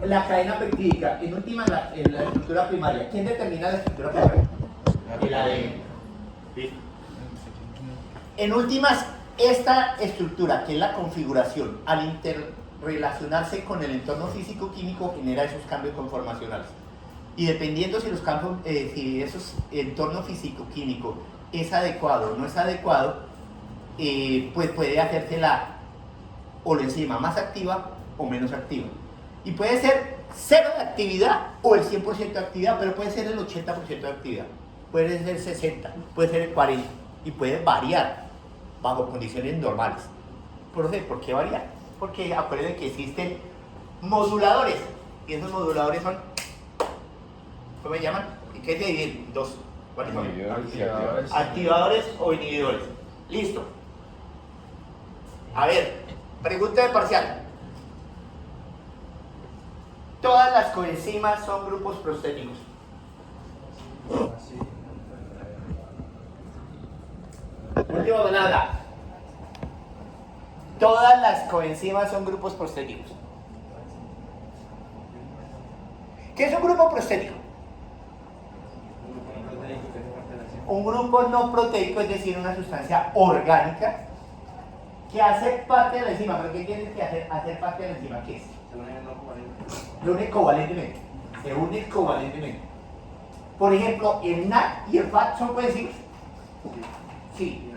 la cadena peptídica, en última en la estructura primaria. ¿Quién determina la estructura primaria? El ADN. ¿Sí? En últimas, esta estructura, que es la configuración, al interrelacionarse con el entorno físico-químico, genera esos cambios conformacionales. Y dependiendo si los campos, si esos entorno físico-químico es adecuado o no es adecuado, pues puede hacerse o la enzima más activa o menos activa. Y puede ser 0 de actividad o el 100% de actividad, pero puede ser el 80% de actividad, puede ser el 60%, puede ser el 40% y puede variar bajo condiciones normales. ¿Por qué variar? Porque acuérdense que existen moduladores y esos moduladores son, ¿cómo se llaman? ¿Y qué se dividen? Dos. ¿Cuáles son? Activadores o inhibidores. Listo. A ver, pregunta de parcial. Todas las coenzimas son grupos prostéticos. Última palabra. Todas las coenzimas son grupos prostéticos. ¿Qué es un grupo prostético? Un grupo no proteico, es decir, una sustancia orgánica que hace parte de la enzima. ¿Pero qué tiene que hacer parte de la enzima? ¿Qué es? Se une covalentemente. Se une covalentemente. Por ejemplo, el NAC y el FAT son coenzimas. Sí.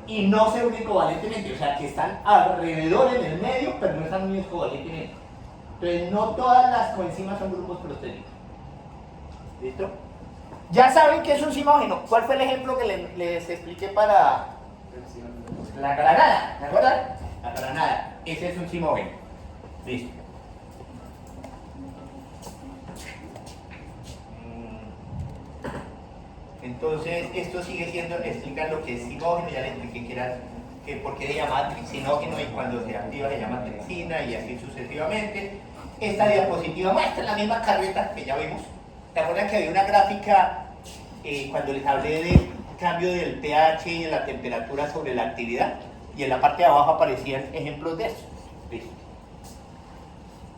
Y no se unen covalentemente, o sea que están alrededor en el medio, pero no están unidos covalentemente. Entonces, no todas las coenzimas son grupos prostéticos. ¿Listo? Ya saben que es un zimógeno. ¿Cuál fue el ejemplo que les expliqué para la granada? ¿Me acuerdan? La granada. Ese es un zimógeno. Listo. Entonces, esto sigue siendo, explica lo que es zimógeno, ya les expliqué que por qué se llama trixinógeno y cuando se activa se llama trixina y así sucesivamente. Esta diapositiva muestra la misma carreta que ya vimos. ¿Se acuerdan que había una gráfica cuando les hablé del cambio del pH y de la temperatura sobre la actividad? Y en la parte de abajo aparecían ejemplos de eso. ¿Listo?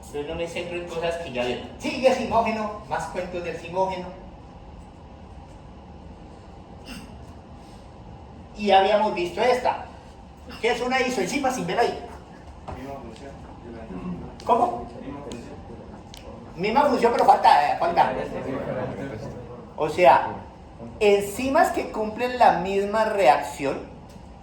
Entonces no me centro en cosas que ya vieron. Sigue zimógeno, más cuentos del zimógeno. Y habíamos visto esta, que es una isoenzima sin ver ahí. ¿Cómo? Misma función, pero falta. O sea, enzimas que cumplen la misma reacción,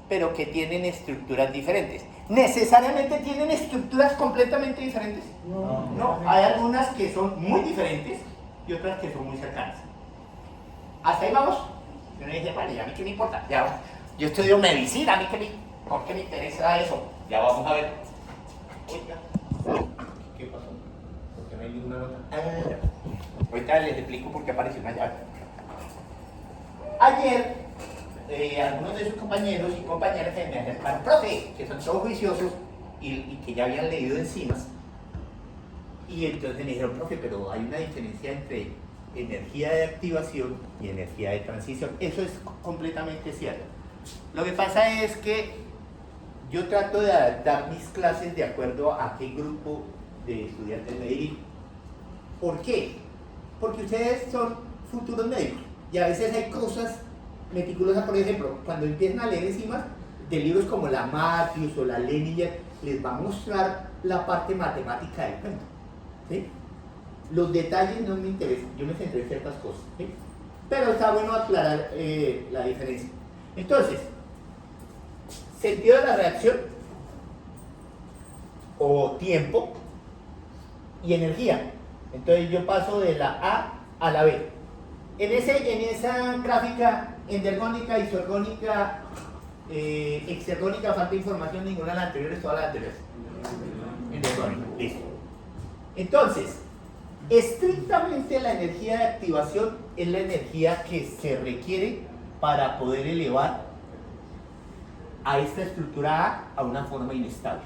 pero que tienen estructuras diferentes. ¿Necesariamente tienen estructuras completamente diferentes? No, hay algunas que son muy diferentes y otras que son muy cercanas. ¿Hasta ahí vamos? Yo me dije, vale, ¿a mí qué me importa? Ya, yo estudio medicina, ¿a mí por qué me interesa eso? Ya vamos a ver. Oiga, ¿qué pasó? ¿Por qué no hay ninguna nota? Ahorita les explico por qué apareció una llave. Ayer, algunos de sus compañeros y compañeras me acercaron, profe, que son todos juiciosos y que ya habían leído enzimas. Y entonces me dijeron, profe, pero hay una diferencia entre energía de activación y energía de transición. Eso es completamente cierto. Lo que pasa es que yo trato de adaptar mis clases de acuerdo a qué grupo de estudiantes me dirijo. ¿Por qué? Porque ustedes son futuros médicos y a veces hay cosas meticulosas. Por ejemplo, cuando empiezan a leer enzimas de libros como la Matthews o la Leniger, les va a mostrar la parte matemática del cuento, ¿sí? Los detalles no me interesan, yo me centré en ciertas cosas, ¿sí? Pero está bueno aclarar la diferencia. Entonces, sentido de la reacción o tiempo y energía. Entonces yo paso de la A a la B. En esa gráfica endergónica, isoergónica, exergónica, falta información, ninguna de las anteriores, todas las anteriores. Endergónica, listo. Entonces, estrictamente la energía de activación es la energía que se requiere para poder elevar a esta estructura A una forma inestable.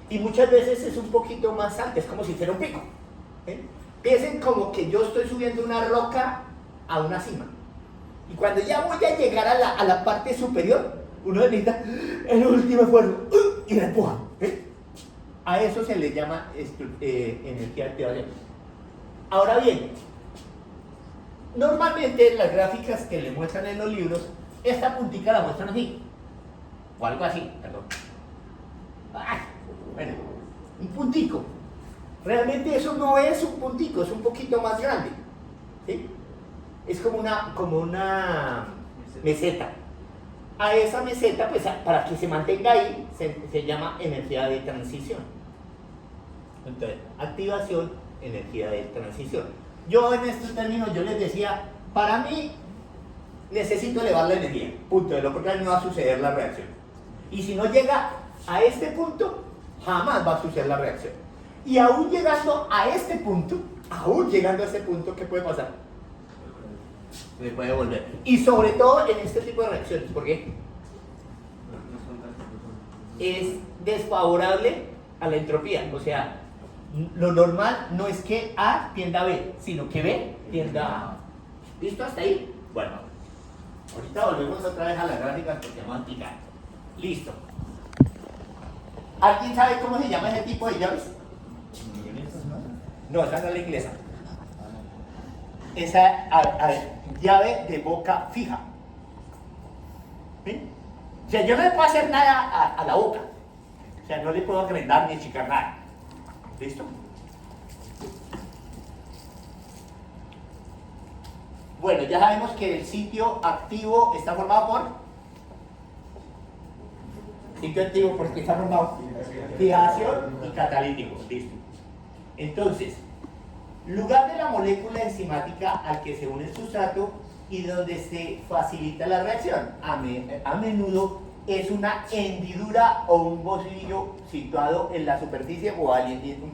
Y muchas veces es un poquito más alta, es como si fuera un pico. Piensen como que yo estoy subiendo una roca a una cima. Y cuando ya voy a llegar a la parte superior, uno necesita el último esfuerzo y la empuja. A eso se le llama energía de activación. Ahora bien, normalmente en las gráficas que le muestran en los libros, esta puntica la muestran así, o algo así, perdón. Bueno, un puntico. Realmente eso no es un puntico, es un poquito más grande, ¿sí? Es como una meseta. A esa meseta, pues para que se mantenga ahí, se llama energía de transición. Entonces, activación, energía de transición. Yo en estos términos, yo les decía, para mí, necesito elevar la energía, punto, de lo contrario no va a suceder la reacción. Y si no llega a este punto, jamás va a suceder la reacción. Y aún llegando a este punto, ¿qué puede pasar? Se puede volver. Y sobre todo en este tipo de reacciones, porque es desfavorable a la entropía. O sea, lo normal no es que A tienda a B, sino que B tienda a A. ¿Listo hasta ahí? Bueno, ahorita volvemos otra vez a las gráficas porque vamos a explicar. Listo. ¿Alguien sabe cómo se llama ese tipo de llaves? No, esa no es la inglesa. Esa llave de boca fija. ¿Sí? O sea, yo no le puedo hacer nada a la boca. O sea, no le puedo agrandar ni achicar nada. ¿Listo? Bueno, ya sabemos que el sitio activo está formado por... Sitio activo, ¿por qué está formado? Fijación y catalítico. Listo. Entonces, lugar de la molécula enzimática al que se une el sustrato y donde se facilita la reacción. A menudo es una hendidura o un bolsillo situado en la superficie o alguien.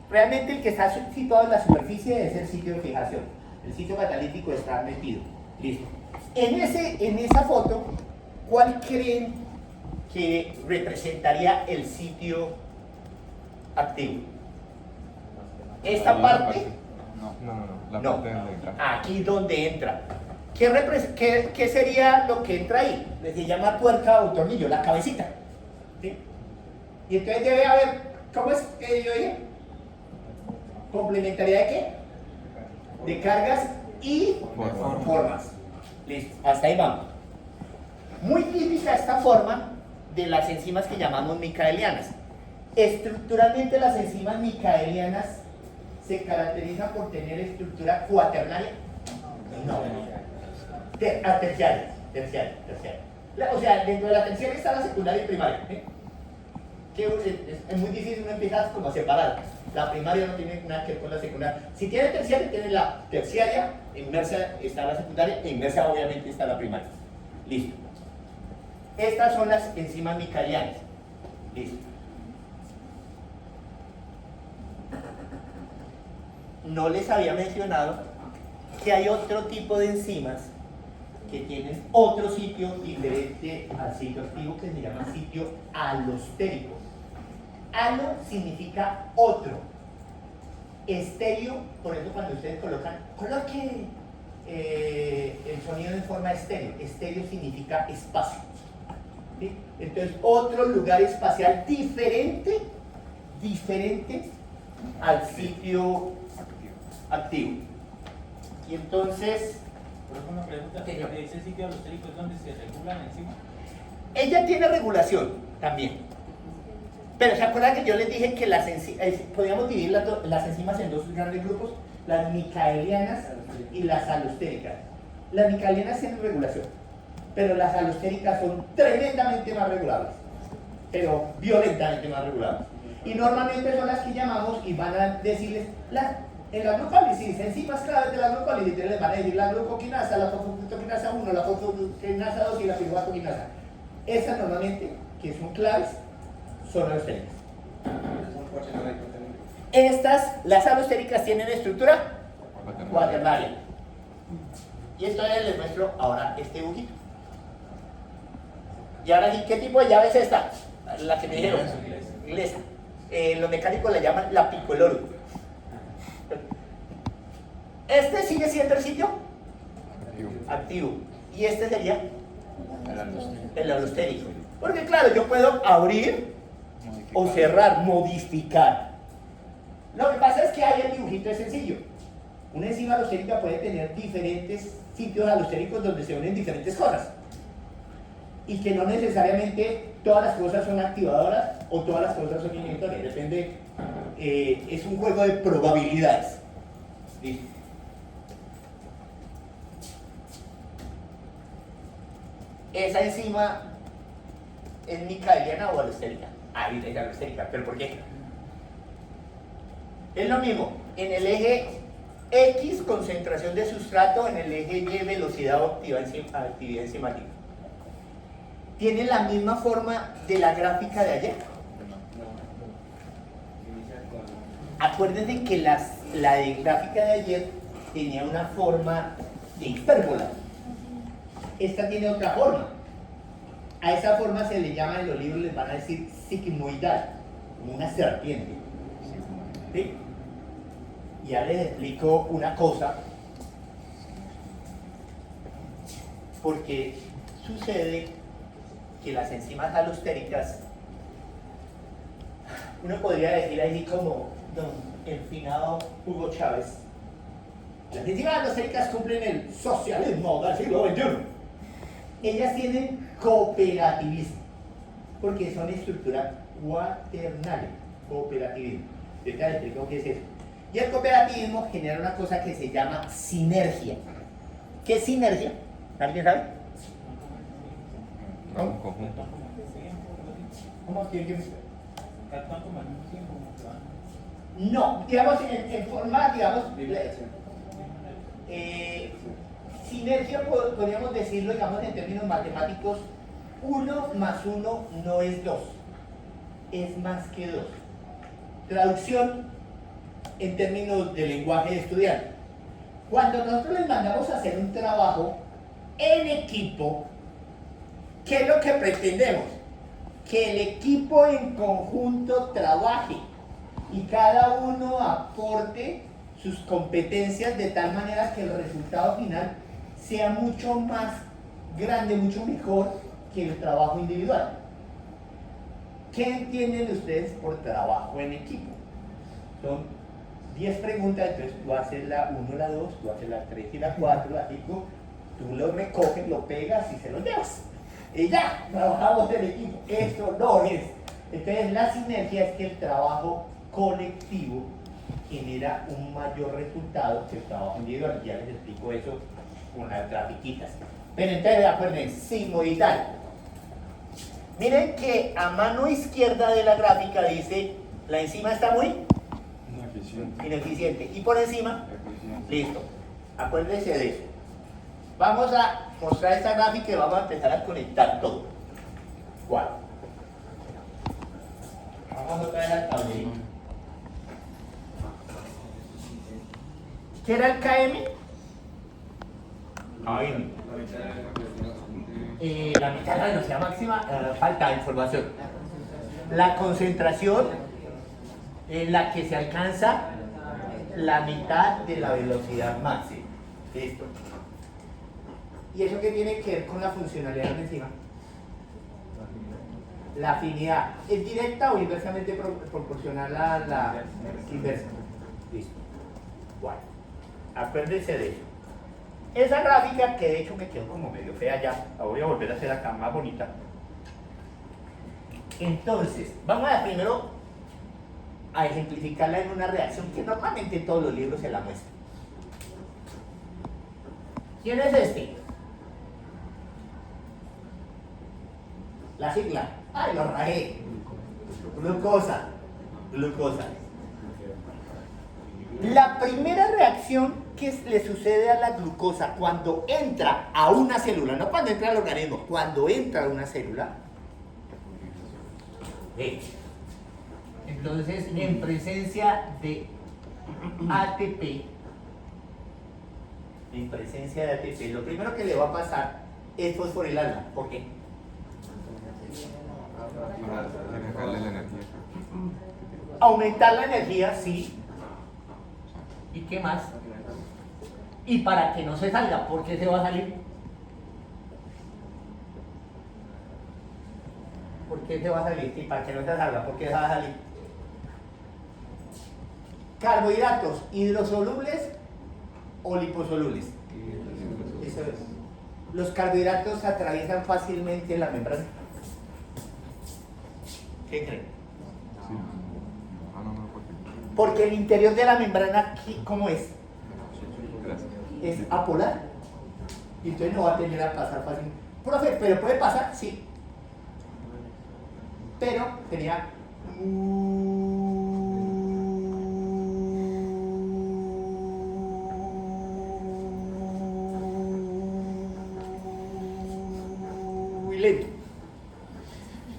Realmente el que está situado en la superficie es el sitio de fijación. El sitio catalítico está metido. Listo. En esa foto, ¿cuál creen que representaría el sitio activo? Esta parte. La parte donde entra. Aquí donde entra. ¿Qué sería lo que entra ahí? Se llama tuerca o tornillo, la cabecita. ¿Sí? Y entonces debe haber, ¿cómo es que yo dije? ¿Complementaridad de qué? De cargas y formas. Listo, hasta ahí vamos. Muy típica esta forma de las enzimas que llamamos micaelianas. Estructuralmente las enzimas micaelianas se caracterizan por tener estructura cuaternaria. No. Terciaria. O sea, dentro de la terciaria está la secundaria y primaria. ¿Eh? Que es muy difícil uno empieza como a separar. La primaria no tiene nada que ver con la secundaria. Si tiene terciaria, tiene la terciaria, inmersa está la secundaria, e inmersa obviamente está la primaria. Listo. Estas son las enzimas micaelianas. Listo. No les había mencionado que hay otro tipo de enzimas que tienen otro sitio diferente al sitio activo que se llama sitio alostérico. Alo significa otro. Estéreo, por eso cuando ustedes coloque el sonido en forma estéreo. Estéreo significa espacio. ¿Sí? Entonces, otro lugar espacial diferente al sitio activo. Y entonces, Una pregunta, ¿ese sitio alostérico es donde se regula la enzima? ella tiene regulación también. Pero ¿se acuerdan que yo les dije que podíamos dividir las enzimas en dos grandes grupos? Las micaelianas y las alostéricas. Las micaelianas tienen regulación, pero las alostéricas son tremendamente más regulables, pero violentamente más regulables. Y normalmente son las que llamamos y van a decirles, en la glucólisis, enzimas claves de la glucólisis, les van a decir la glucoquinasa, la fosfofructoquinasa 1, la fosfoquinasa 2 y la piruvatoquinasa. Esas normalmente, que son claves, son alostéricas. Las alostéricas tienen estructura cuaternaria. Y esto les muestro ahora este dibujito. Y ahora sí, ¿qué tipo de llave es esta? La que me dijeron. Inglesa. Los mecánicos la llaman la picoloro. Este sigue siendo el sitio activo. Y este sería el alostérico. Porque claro, yo puedo abrir o cerrar, modificar. Lo que pasa es que hay el dibujito es sencillo. Una enzima alostérica puede tener diferentes sitios alostéricos donde se unen diferentes cosas. Y que no necesariamente todas las cosas son activadoras o todas las cosas son inhibitoras. Depende, es un juego de probabilidades. ¿Listo? Esa enzima es micaeliana o alostérica. Ahí es alostérica, ¿pero por qué? Es lo mismo, en el eje X concentración de sustrato, en el eje Y velocidad o actividad enzimática. ¿Tiene la misma forma de la gráfica de ayer? Acuérdense que la de gráfica de ayer tenía una forma de hipérbola. Esta tiene otra forma. A esa forma se le llama, en los libros les van a decir sigmoidal, como una serpiente. ¿Sí? Ya les explico una cosa, porque sucede que las enzimas alostéricas, uno podría decir así como el finado Hugo Chávez, las enzimas alostéricas cumplen el socialismo del siglo XXI. Ellas tienen cooperativismo, porque son estructuras cuaternales, cooperativismo. Yo te explico qué es eso. Y el cooperativismo genera una cosa que se llama sinergia. ¿Qué es sinergia? ¿Alguien sabe? Un conjunto. ¿Cómo tiene que Actúan como al mismo tiempo, como que van. No, digamos en forma, digamos, sinergia podríamos decirlo, digamos, en términos matemáticos, 1 más 1 no es 2, es más que 2. Traducción en términos de lenguaje de estudiante. Cuando nosotros les mandamos a hacer un trabajo en equipo, ¿qué es lo que pretendemos? Que el equipo en conjunto trabaje y cada uno aporte sus competencias de tal manera que el resultado final sea mucho más grande, mucho mejor que el trabajo individual. ¿Qué entienden ustedes por trabajo en equipo? Son 10 preguntas, entonces tú haces la 1, la 2, tú haces la 3 y la 4, la 5, tú lo recoges, lo pegas y se lo llevas. Y ya, trabajamos en equipo. Eso no es. Entonces la sinergia es que el trabajo colectivo genera un mayor resultado que el trabajo individual. Ya les explico eso con las grafiquitas. Pero entonces, acuérdense, sigmoidal. Miren que a mano izquierda de la gráfica dice, la enzima está muy ineficiente. Y por encima, listo. Acuérdense de eso. Vamos a mostrar esta gráfica y vamos a empezar a conectar todo. ¿Cuál? Vamos otra vez al tablero. ¿Qué era el KM? Ay, la mitad de la velocidad máxima, falta información. La concentración en la que se alcanza la mitad de la velocidad máxima. Listo. ¿Y eso qué tiene que ver con la funcionalidad de la enzima? La afinidad. ¿Es directa o inversamente proporcional a la inversa? Listo. Bueno, acuérdense de eso. Esa gráfica, que de hecho me quedó como medio fea ya, la voy a volver a hacer acá más bonita. Entonces, vamos a primero a ejemplificarla en una reacción que normalmente en todos los libros se la muestran. ¿Quién es este? La sigla. ¡Ay, lo rayé! Glucosa. Glucosa. La primera reacción que le sucede a la glucosa cuando entra a una célula, no cuando entra al organismo, cuando entra a una célula, entonces en presencia de ATP, lo primero que le va a pasar es fosforilarla. ¿Por qué? Para sacarle la energía. Aumentar la energía, sí. ¿Y qué más? Y para que no se salga, ¿por qué se va a salir? ¿Por qué se va a salir? Y para que no se salga, ¿por qué se va a salir? carbohidratos hidrosolubles o liposolubles. Eso es. Los carbohidratos atraviesan fácilmente la membrana. ¿Qué creen? Sí. Ah, no, porque. Porque el interior de la membrana, ¿cómo es? Gracias. Es apolar. Y entonces no va a tener a pasar fácilmente. Profe, ¿pero puede pasar? Sí. Pero tenía muy lento.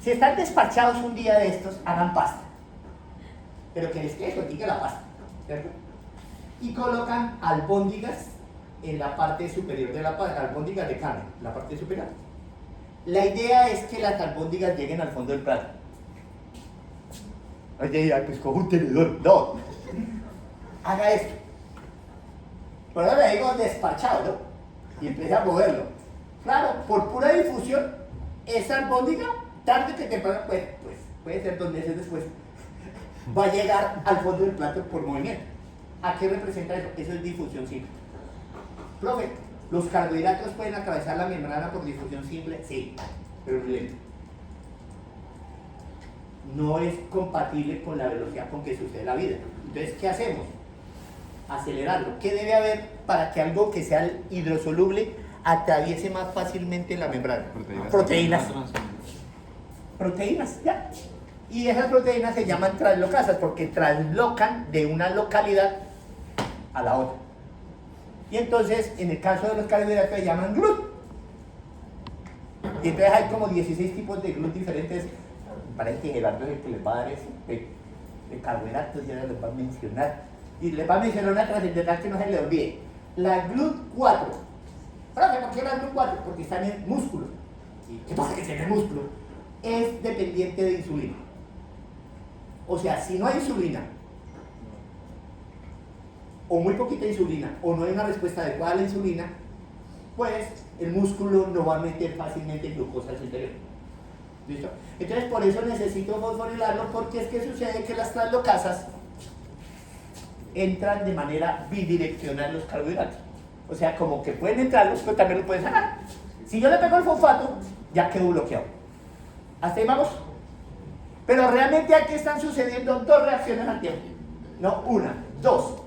Si están despachados un día de estos, hagan pasta. Pero que les quede sueltica la pasta, ¿cierto? Y colocan albóndigas en la parte superior de la pasta, albóndigas de carne, la parte superior. La idea es que las albóndigas lleguen al fondo del plato. Oye, pues cojo un tenedor. No. Haga esto. Por eso le digo despachado, ¿no? Y empieza a moverlo. Claro, por pura difusión, esa albóndiga, tarde que temprano, pues puede ser 2 meses después, va a llegar al fondo del plato por movimiento. ¿A qué representa eso? Eso es difusión simple. Profe, ¿los carbohidratos pueden atravesar la membrana por difusión simple? Sí, pero muy lento. No es compatible con la velocidad con que sucede la vida. Entonces, ¿qué hacemos? Acelerarlo. ¿Qué debe haber para que algo que sea hidrosoluble atraviese más fácilmente la membrana? Proteínas. Proteínas, ya. Y esas proteínas se llaman translocasas porque translocan de una localidad a la otra. Y entonces, en el caso de los carbohidratos, se llaman GLUT. Y entonces hay como 16 tipos de GLUT diferentes. Parece que Gerardo es el que les va a dar eso, de carbohidratos, ya les va a mencionar. Y les va a mencionar una trascendental que no se le olvide. La GLUT4. ¿Profe, por qué la GLUT4? Porque está en el músculo. ¿Y qué pasa que está en el músculo? Es dependiente de insulina. O sea, si no hay insulina, o muy poquita insulina, o no hay una respuesta adecuada a la insulina, pues el músculo no va a meter fácilmente glucosa al interior. ¿Listo? Entonces por eso necesito fosforilarlo, porque es que sucede que las translocasas entran de manera bidireccional los carbohidratos. O sea, como que pueden entrarlos, pero también lo pueden sacar. Si yo le pego el fosfato, ya quedó bloqueado. ¿Hasta ahí vamos? Pero realmente aquí están sucediendo 2 reacciones al tiempo. No, una, 2.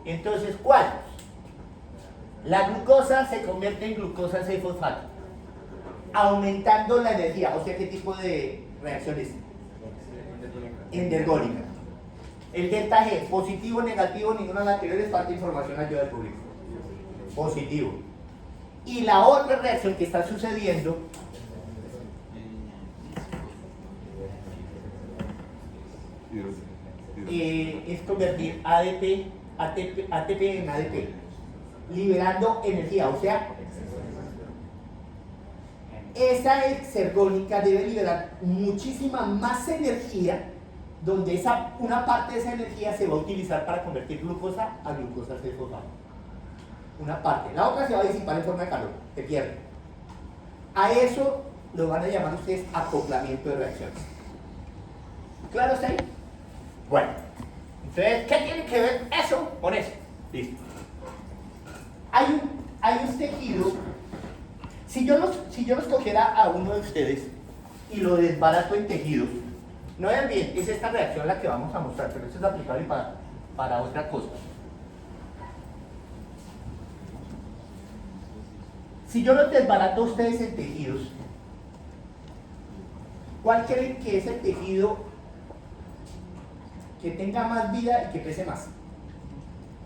Entonces, ¿cuál? La glucosa se convierte en glucosa 6-fosfato, aumentando la energía. O sea, ¿qué tipo de reacción es? Endergónica. El delta G, positivo, negativo, ninguna de las anteriores, falta información, ayuda al público. Positivo. Y la otra reacción que está sucediendo es convertir ATP en ADP, liberando energía. O sea, esa exergónica debe liberar muchísima más energía, donde una parte de esa energía se va a utilizar para convertir glucosa a glucosa 6-fosfato. Una parte. La otra se va a disipar en forma de calor, se pierde. A eso lo van a llamar ustedes acoplamiento de reacciones. ¿Claro está ahí? Bueno, entonces, ¿qué tiene que ver eso con eso? Listo. Hay un tejido. Si yo los cogiera a uno de ustedes y lo desbarato en tejidos, no vean bien, es esta reacción la que vamos a mostrar, pero esto es aplicable para otra cosa. Si yo los desbarato a ustedes en tejidos, ¿cuál creen que es el tejido que tenga más vida y que pese más?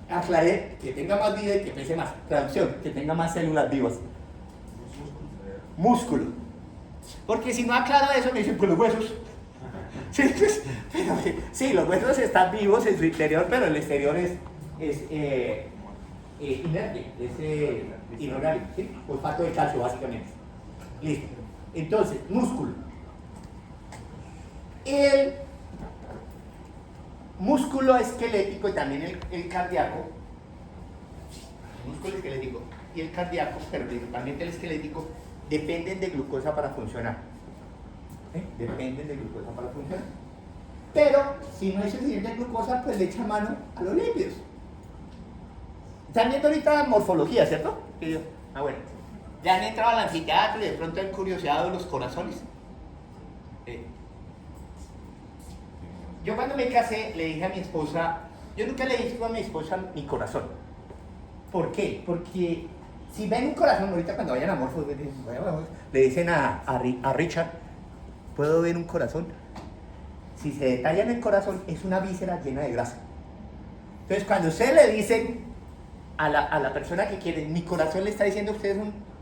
Aclaré, que tenga más vida y que pese más. Traducción, que tenga más células vivas. Músculo. Porque si no aclaro eso, me dicen, pues los huesos. Sí, pues, pero, sí, los huesos están vivos en su interior, pero el exterior es inerte, es inorgánico, ¿sí? Fosfato de calcio, básicamente. Listo. Entonces, músculo. El músculo esquelético y también el cardíaco, el músculo esquelético y el cardíaco, pero principalmente el esquelético, dependen de glucosa para funcionar. Dependen de glucosa para funcionar. Pero si no hay suficiente glucosa, pues le echa mano a los lípidos. Están viendo ahorita morfología, ¿cierto? Bueno. Ya han entrado al anfiteatro y de pronto han curioseado los corazones. Yo cuando me casé le dije a mi esposa, yo nunca le dije a mi esposa mi corazón. ¿Por qué? Porque si ven un corazón, ahorita cuando vayan a morfo, le dicen a Richard, ¿puedo ver un corazón? Si se detalla en el corazón, es una víscera llena de grasa. Entonces, cuando ustedes le dicen a la persona que quiere, mi corazón le está diciendo a ustedes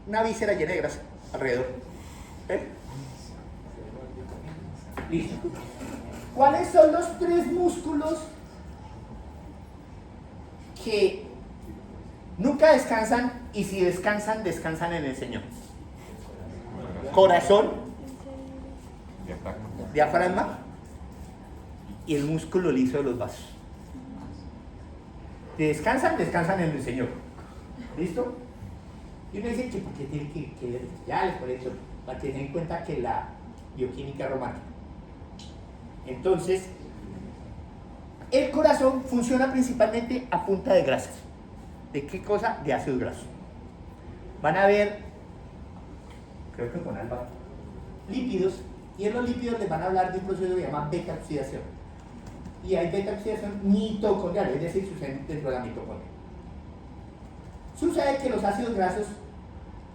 una víscera llena de grasa alrededor. Listo. ¿Cuáles son los 3 músculos que nunca descansan y si descansan, descansan en el Señor? Corazón, diafragma y el músculo liso de los vasos. Si descansan, descansan en el Señor. ¿Listo? Y uno dice que porque tiene que ver, ya les por eso, para que den cuenta que la bioquímica es romántica. Entonces, el corazón funciona principalmente a punta de grasas. ¿De qué cosa? De ácidos grasos. Van a ver, creo que con Alba, lípidos, y en los lípidos les van a hablar de un proceso que se llama beta-oxidación. Y hay beta-oxidación mitocondrial, es decir, sucede dentro de la mitocondria. Sucede que los ácidos grasos,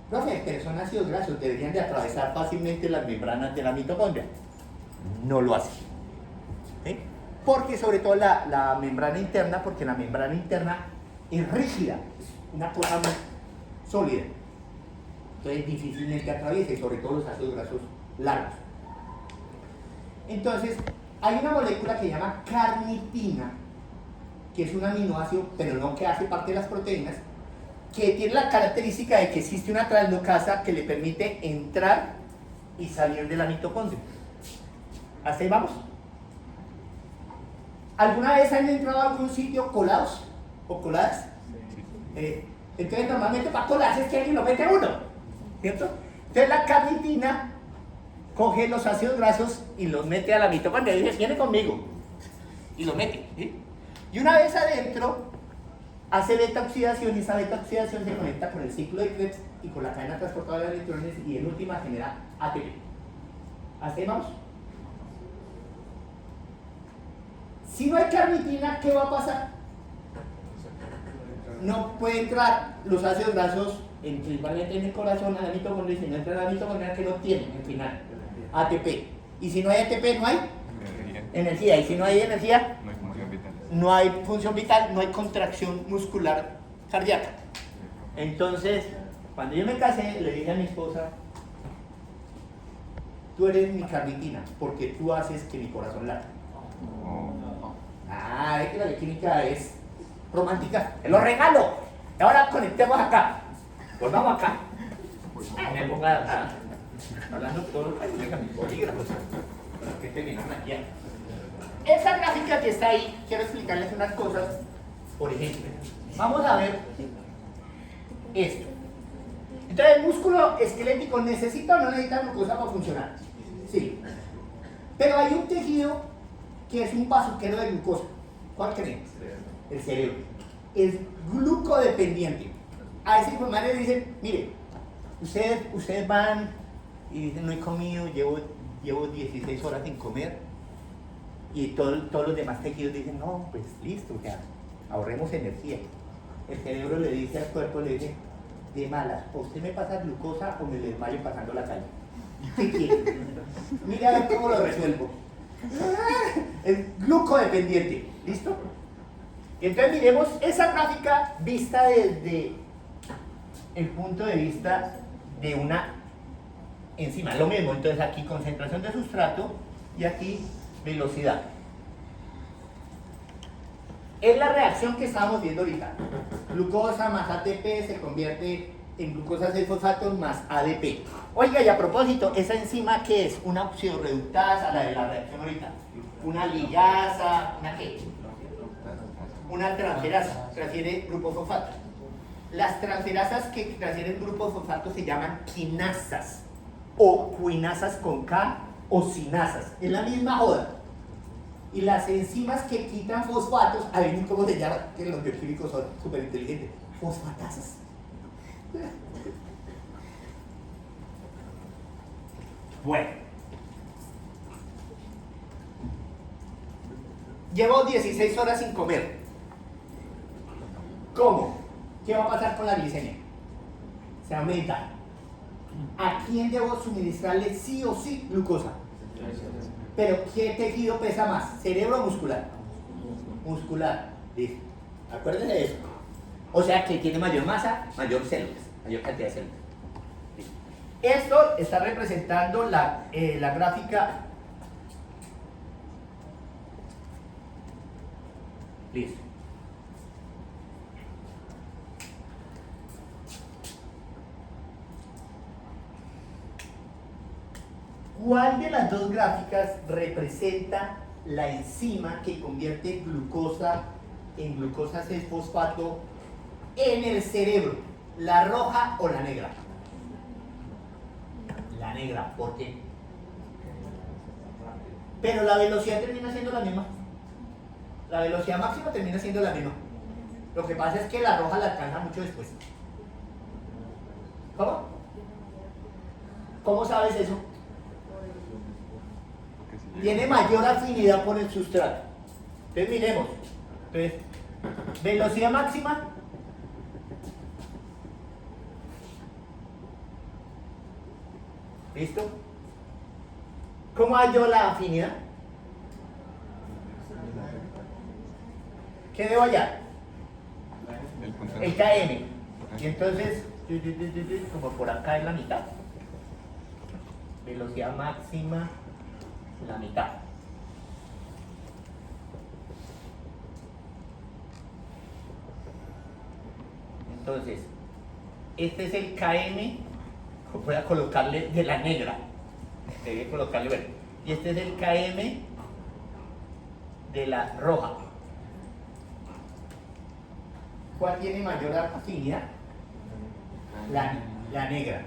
profe, pero son ácidos grasos, deberían de atravesar fácilmente las membranas de la mitocondria. No lo hacen. ¿Sí? Porque sobre todo la membrana interna, porque la membrana interna es rígida, es una cosa muy sólida. Entonces difícilmente atraviesa, y sobre todo los ácidos grasos largos. Entonces, hay una molécula que se llama carnitina, que es un aminoácido, pero no que hace parte de las proteínas, que tiene la característica de que existe una translocasa que le permite entrar y salir de la mitocondria. ¿Hasta ahí vamos? ¿Alguna vez han entrado a algún sitio colados o coladas? Entonces normalmente para colarse es que alguien lo mete a uno, ¿cierto? Entonces la carnitina coge los ácidos grasos y los mete a la mitocondria y dice, viene conmigo, y lo mete, ¿sí? Y una vez adentro hace beta-oxidación, y esa beta-oxidación se conecta con el ciclo de Krebs y con la cadena transportadora de electrones, y en última genera ATP. ¿Hasta ahí vamos? Si no hay carnitina, ¿qué va a pasar? No puede entrar los ácidos grasos principalmente en el corazón a la mitocondria, y si no entra a la mitocondria, que no tiene al final ATP. Y si no hay ATP, no hay energía. Y si no hay energía, no hay función vital. No hay función vital, no hay contracción muscular cardíaca. Entonces, cuando yo me casé, le dije a mi esposa, tú eres mi carnitina, porque tú haces que mi corazón lata. Ah, es que la bioquímica es romántica. ¡Te lo regalo! Y ahora conectemos acá. Volvamos acá. Me pongo hablando todo mis bolígrafos. Que terminaron aquí. Esa gráfica que está ahí, quiero explicarles unas cosas. Por ejemplo, vamos a ver esto. Entonces, ¿el músculo esquelético necesita o no necesita glucosa para funcionar? Sí. Pero hay un tejido que es un bazuquero de glucosa. ¿Cuál creen? El cerebro. Es glucodependiente. A ese informal le dicen, mire, ustedes van y dicen, no he comido, llevo 16 horas sin comer. Y todos los demás tejidos dicen, no, pues listo, ya, ahorremos energía. El cerebro le dice al cuerpo, le dice, de malas, o usted me pasa glucosa o me desmayo pasando la calle. ¿Qué quiere? Mira a ver cómo lo resuelvo. Es glucodependiente, ¿listo? Entonces miremos esa gráfica vista desde el punto de vista de una enzima. Lo mismo, entonces aquí concentración de sustrato y aquí velocidad. Es la reacción que estábamos viendo ahorita. Glucosa más ATP se convierte en glucosa 6-fosfato más ADP. Oiga, y a propósito, ¿esa enzima qué es? Una oxidorreductasa, la de la reacción ahorita. Una ligasa, ¿una qué? Una transferasa, transfiere grupo fosfato. Las transferasas que transfieren grupo fosfato se llaman quinasas o cuinasas con K o sinasas. Es la misma joda. Y las enzimas que quitan fosfatos, adivinen cómo se llama, que los bioquímicos son súper inteligentes, fosfatasas. Bueno. Llevo 16 horas sin comer. ¿Cómo? ¿Qué va a pasar con la glicemia? Se aumenta. ¿A quién debo suministrarle sí o sí glucosa? Pero ¿qué tejido pesa más? ¿Cerebro o muscular? Muscular. Listo. Acuérdense de eso. O sea que tiene mayor masa, mayor células, mayor cantidad de células. Listo. Esto está representando la gráfica. Listo. ¿Cuál de las dos gráficas representa la enzima que convierte glucosa en glucosa 6-fosfato en el cerebro? ¿La roja o la negra? La negra, ¿por qué? Pero la velocidad termina siendo la misma. La velocidad máxima termina siendo la misma. Lo que pasa es que la roja la alcanza mucho después. ¿Cómo? ¿Cómo sabes eso? Tiene mayor afinidad por el sustrato. Entonces miremos. Entonces, velocidad máxima. ¿Listo? ¿Cómo hallo la afinidad? ¿Qué debo hallar? El KM. Y entonces, como por acá es la mitad. Velocidad máxima, la mitad. Entonces, este es el KM, voy a colocarle de la negra, debe colocarle verde. Y este es el KM de la roja. ¿Cuál tiene mayor afinidad? La negra,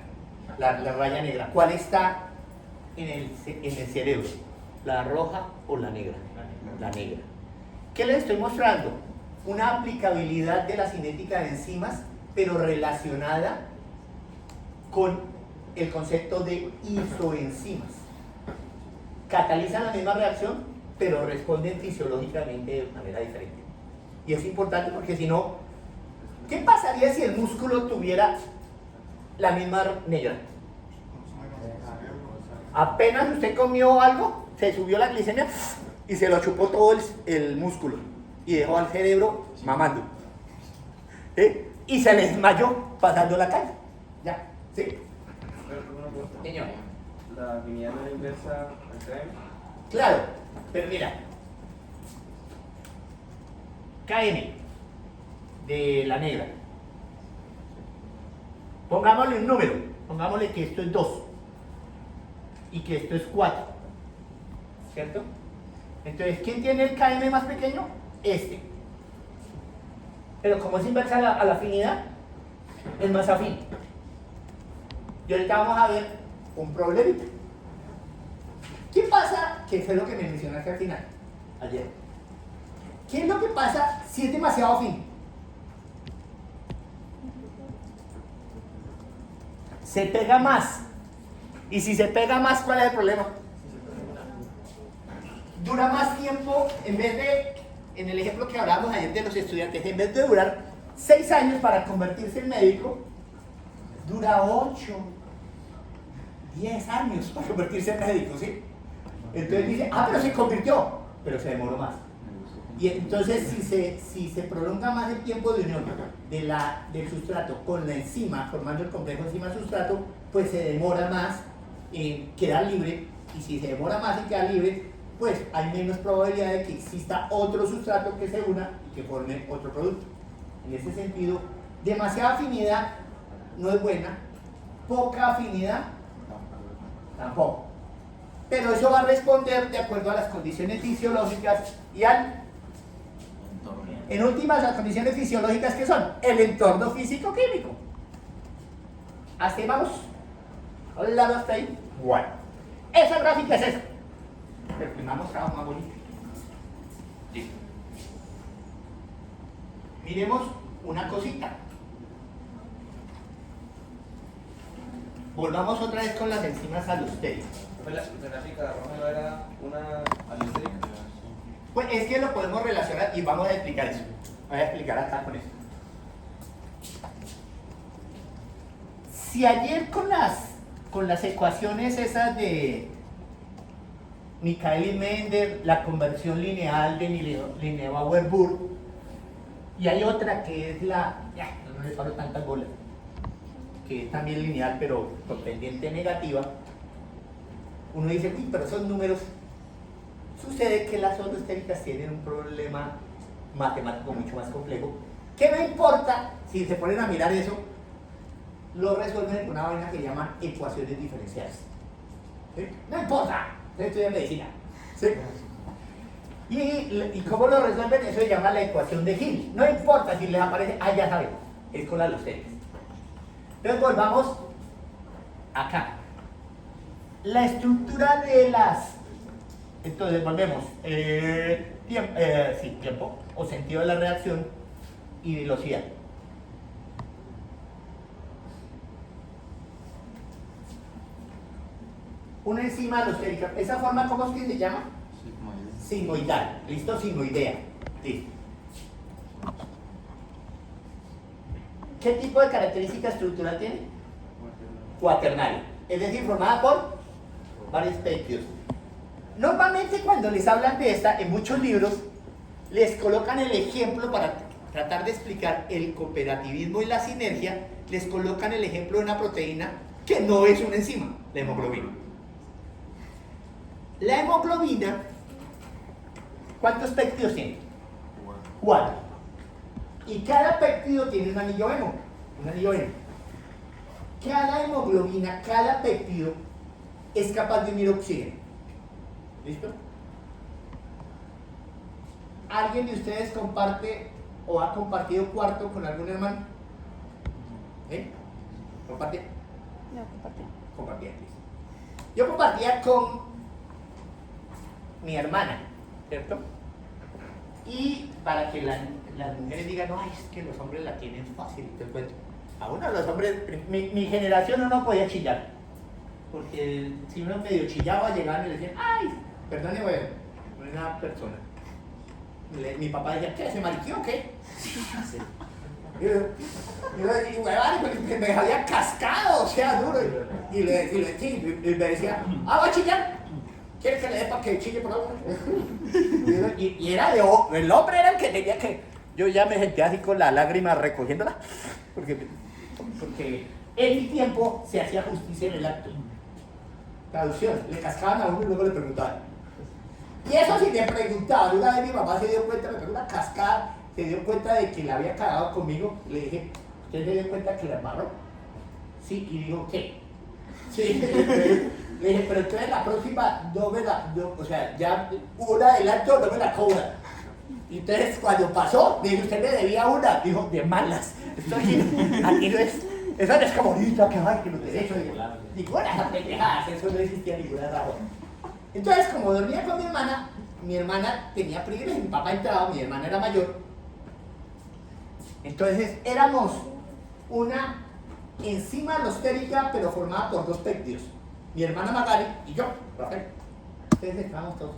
la raya negra. ¿Cuál está en el cerebro? ¿La roja o la negra? La negra. ¿Qué les estoy mostrando? Una aplicabilidad de la cinética de enzimas, pero relacionada con el concepto de isoenzimas. Catalizan la misma reacción, pero responden fisiológicamente de manera diferente. Y es importante porque si no, ¿qué pasaría si el músculo tuviera la misma negra? Apenas usted comió algo, se subió la glicemia y se lo chupó todo el músculo y dejó al cerebro mamando. Y se le desmayó pasando la calle. Ya, ¿sí? Señor. ¿La afinidad no es inversa al KM? Claro, pero mira. KM de la negra. Pongámosle un número. Pongámosle que esto es 2 y que esto es 4. ¿Cierto? Entonces, ¿quién tiene el KM más pequeño? Este. Pero como es inversa a la afinidad, es más afín. Y ahorita vamos a ver un problemita. ¿Qué pasa? Que fue lo que me mencionaste al final, ayer. ¿Qué es lo que pasa si es demasiado afín? Se pega más. Y si se pega más, ¿cuál es el problema? Dura más tiempo, en vez de, en el ejemplo que hablábamos ayer de los estudiantes, en vez de durar 6 años para convertirse en médico, dura 8, 10 años para convertirse en médico, ¿sí? Entonces dice, pero se convirtió, pero se demoró más. Y entonces si se prolonga más el tiempo de unión del sustrato con la enzima, formando el complejo enzima-sustrato, pues se demora más en quedar libre, y si se demora más en quedar libre, pues hay menos probabilidad de que exista otro sustrato que se una y que forme otro producto. En ese sentido, demasiada afinidad no es buena, poca afinidad tampoco. Pero eso va a responder de acuerdo a las condiciones fisiológicas y en últimas, las condiciones fisiológicas que son el entorno físico-químico. ¿Hasta ahí vamos? ¿Hablado hasta ahí? Bueno, esa gráfica es esa. Pero que me ha mostrado más bonito. Miremos una cosita. Volvamos otra vez con las enzimas alostéricas. La chica roja no era una alostérica. Pues es que lo podemos relacionar y vamos a explicar eso. Voy a explicar acá con eso. Si ayer con las ecuaciones esas de Michaelis Mender, la conversión lineal de Lindenauer-Burg, y hay otra que es no le paro tantas bolas, que es también lineal pero con pendiente negativa, uno dice, uy, pero esos números, sucede que las ondas estéricas tienen un problema matemático mucho más complejo, que no importa, si se ponen a mirar eso, lo resuelven con una vaina que llaman ecuaciones diferenciales. ¿Sí? No importa, ustedes estudian medicina. ¿Sí? ¿Y cómo lo resuelven? Eso se llama la ecuación de Hill. No importa si les aparece, ya saben, es con las alostéricas. Entonces volvamos acá. La estructura de las... Entonces volvemos. Tiempo o sentido de la reacción y velocidad. Una enzima alostérica. ¿Esa forma cómo es que se llama? Sigmoidal. ¿Listo? Sigmoidea. Listo. ¿Qué tipo de característica estructural tiene? Cuaternaria. Es decir, formada por varios péptidos. Normalmente cuando les hablan de esta, en muchos libros, les colocan el ejemplo para tratar de explicar el cooperativismo y la sinergia, les colocan el ejemplo de una proteína que no es una enzima, la hemoglobina. La hemoglobina, ¿cuántos péptidos tiene? 4. Y cada péptido tiene un anillo hemo. Cada hemoglobina, cada péptido es capaz de unir oxígeno. ¿Listo? ¿Alguien de ustedes comparte o ha compartido cuarto con algún hermano? ¿Comparte? No, compartí. Compartía. Yo compartía con mi hermana, ¿cierto? Y para que las mujeres digan, no, es que los hombres la tienen fácil, te cuento. A uno de los hombres, mi generación no podía chillar, porque si uno medio chillaba, llegaban y le decían, ay, perdone, bueno, no es una persona. Mi papá decía, ¿qué? ¿Se mariqueó o qué? Y me había cascado, o sea, duro. Y me decía, ¿va a chillar? ¿Quieres que le dé para que chille por algo? Y era el hombre era el que tenía que... Yo ya me sentía así con la lágrima recogiéndola, porque en mi tiempo se hacía justicia en el acto. Traducción, le cascaban a uno y luego le preguntaban. Y eso sí me preguntaban. Una vez mi mamá se dio cuenta, me pegó una cascada, se dio cuenta de que la había cagado conmigo. Le dije, ¿usted se dio cuenta que la embarró? Sí, y dijo, ¿qué? Sí, le dije, pero entonces la próxima o sea, ya un adelanto no me la cobra. Y entonces cuando pasó, me dijo, usted me debía una. Dijo, de malas. Aquí no es, eso no es comunista, que ay, que los derechos. Ninguna esas pendejadas, eso no existía ninguna razón. Entonces, como dormía con mi hermana tenía privilegio, mi papá entraba, mi hermana era mayor. Entonces, éramos una enzima alostérica, pero formada por 2 péptidos. Mi hermana Magali y yo, Rafael. Entonces estábamos todos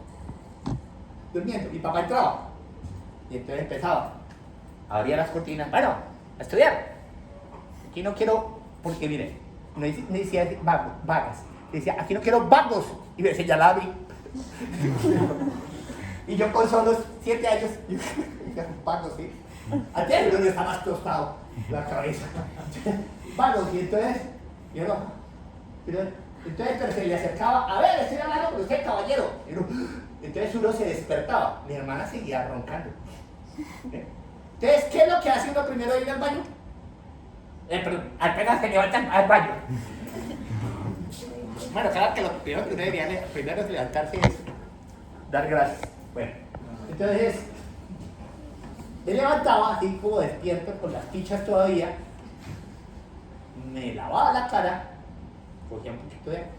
durmiendo. Mi papá entraba. Y entonces empezaba. Abría las cortinas. Bueno, a estudiar. Aquí no quiero, porque mire, no decía vagas. Decía, aquí no quiero vagos. Y me señalaba a mí. Y yo con solo 7 años, vagos, ¿sí? Antes no está más tostado la cabeza. Vagos, y entonces, yo no. Entonces, pero se le acercaba, a ver, estoy hablando con usted, caballero. Entonces uno se despertaba, mi hermana seguía roncando. Entonces, ¿qué es lo que hace uno primero de ir al baño? Apenas se levantan al baño. Bueno, claro que lo primero que uno debería primero es levantarse es dar gracias. Bueno, entonces, me levantaba así como despierto con las pichas todavía, me lavaba la cara, cogía un poquito de agua.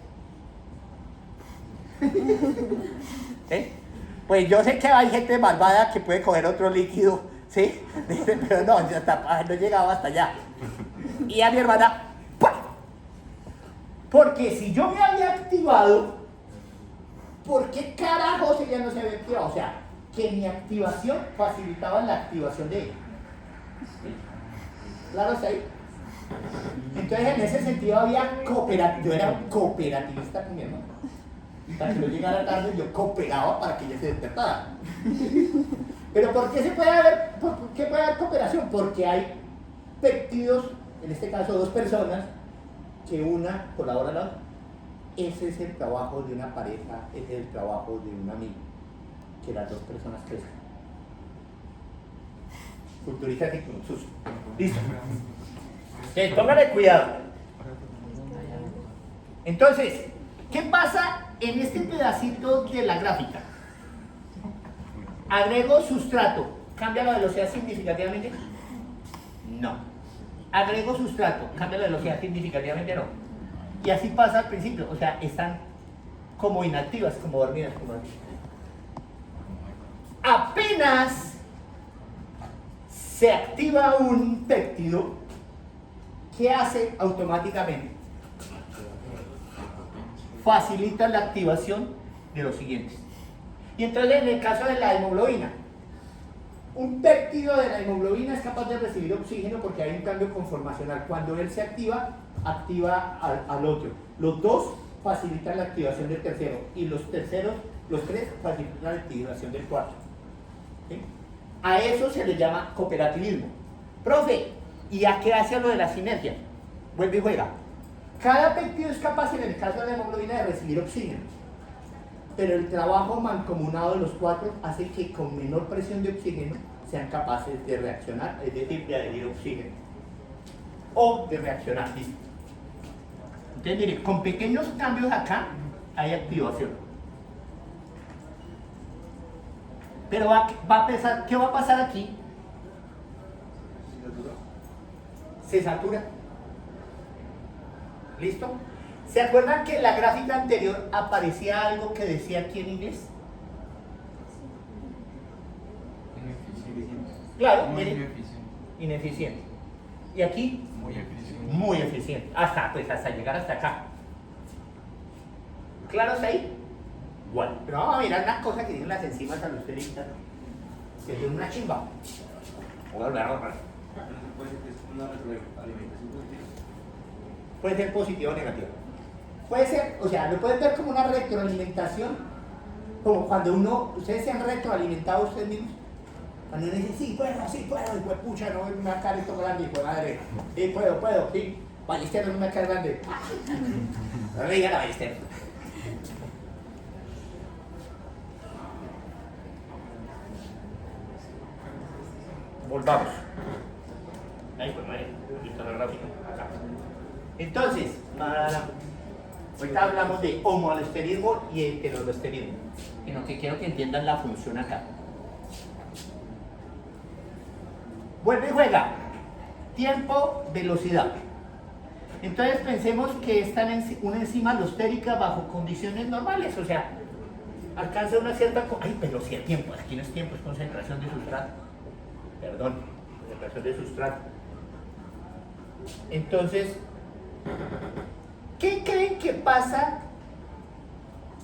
Pues yo sé que hay gente malvada que puede coger otro líquido ¿Sí? Dice, pero no, no llegaba hasta allá. Y a mi hermana, ¡pah! Porque si yo me había activado, ¿por qué carajos ella no se había activado? O sea, que mi activación facilitaba la activación de ella. ¿Claro está ahí? Entonces, en ese sentido había cooperativa. Yo era un cooperativista con mi hermano. Para que yo llegara tarde, yo cooperaba para que ella se despertara. Pero ¿por qué puede haber cooperación? Porque hay péptidos, en este caso 2 personas, que una colabora a la otra. Ese es el trabajo de una pareja, ese es el trabajo de un amigo, que las 2 personas crezcan. Futurízate con sus. Listo. Póngale cuidado. Entonces, ¿qué pasa en este pedacito de la gráfica? Agrego sustrato. ¿Cambia la velocidad significativamente? No. Agrego sustrato. ¿Cambia la velocidad significativamente? No. Y así pasa al principio. O sea, están como inactivas, como dormidas. Apenas se activa un péptido, ¿qué hace automáticamente? Facilita la activación de los siguientes. Y entonces, en el caso de la hemoglobina, un péptido de la hemoglobina es capaz de recibir oxígeno porque hay un cambio conformacional. Cuando él se activa, activa al otro. Los 2 facilitan la activación del tercero y los 3 facilitan la activación del cuarto. ¿Sí? A eso se le llama cooperativismo. Profe, ¿y a qué hace lo de la sinergia? Vuelve y juega. Cada péptido es capaz, en el caso de la hemoglobina, de recibir oxígeno. Pero el trabajo mancomunado de los 4 hace que con menor presión de oxígeno sean capaces de reaccionar, es decir, de adherir oxígeno. O de reaccionar. ¿Listo? Entonces, mire, con pequeños cambios acá hay activación. Pero ¿qué va a pasar aquí? Se satura. ¿Listo? ¿Se acuerdan que en la gráfica anterior aparecía algo que decía aquí en inglés? Claro, Muy miren, ineficiente. ineficiente. Y aquí, Muy eficiente. muy eficiente. Hasta llegar hasta acá. ¿Claro está ahí? Bueno, pero vamos a mirar una cosa que tienen las enzimas alusteristas, que tienen una chimba. Puede ser que es una retroalimentación positiva. Puede ser positivo o negativo. Puede ser, o sea, lo pueden ver como una retroalimentación, como cuando ustedes se han retroalimentado ustedes mismos. Cuando uno dice, sí, puedo, y pues pucha, no, una cara esto grande, y pues madre, sí, puedo, sí, Ballester es una cara grande. No me digan a Ballester. Volvamos. Ahí pues, madre, listo la gráfica, acá. Entonces, ahorita hablamos de homoalesterismo y heteroalesterismo, en lo que quiero que entiendan la función acá. Vuelve y juega. Tiempo, velocidad. Entonces pensemos que está una enzima alostérica bajo condiciones normales, o sea, alcanza una cierta... Ay, velocidad, tiempo, aquí no es tiempo, es concentración de sustrato. Perdón, concentración de sustrato. Entonces, ¿qué creen que pasa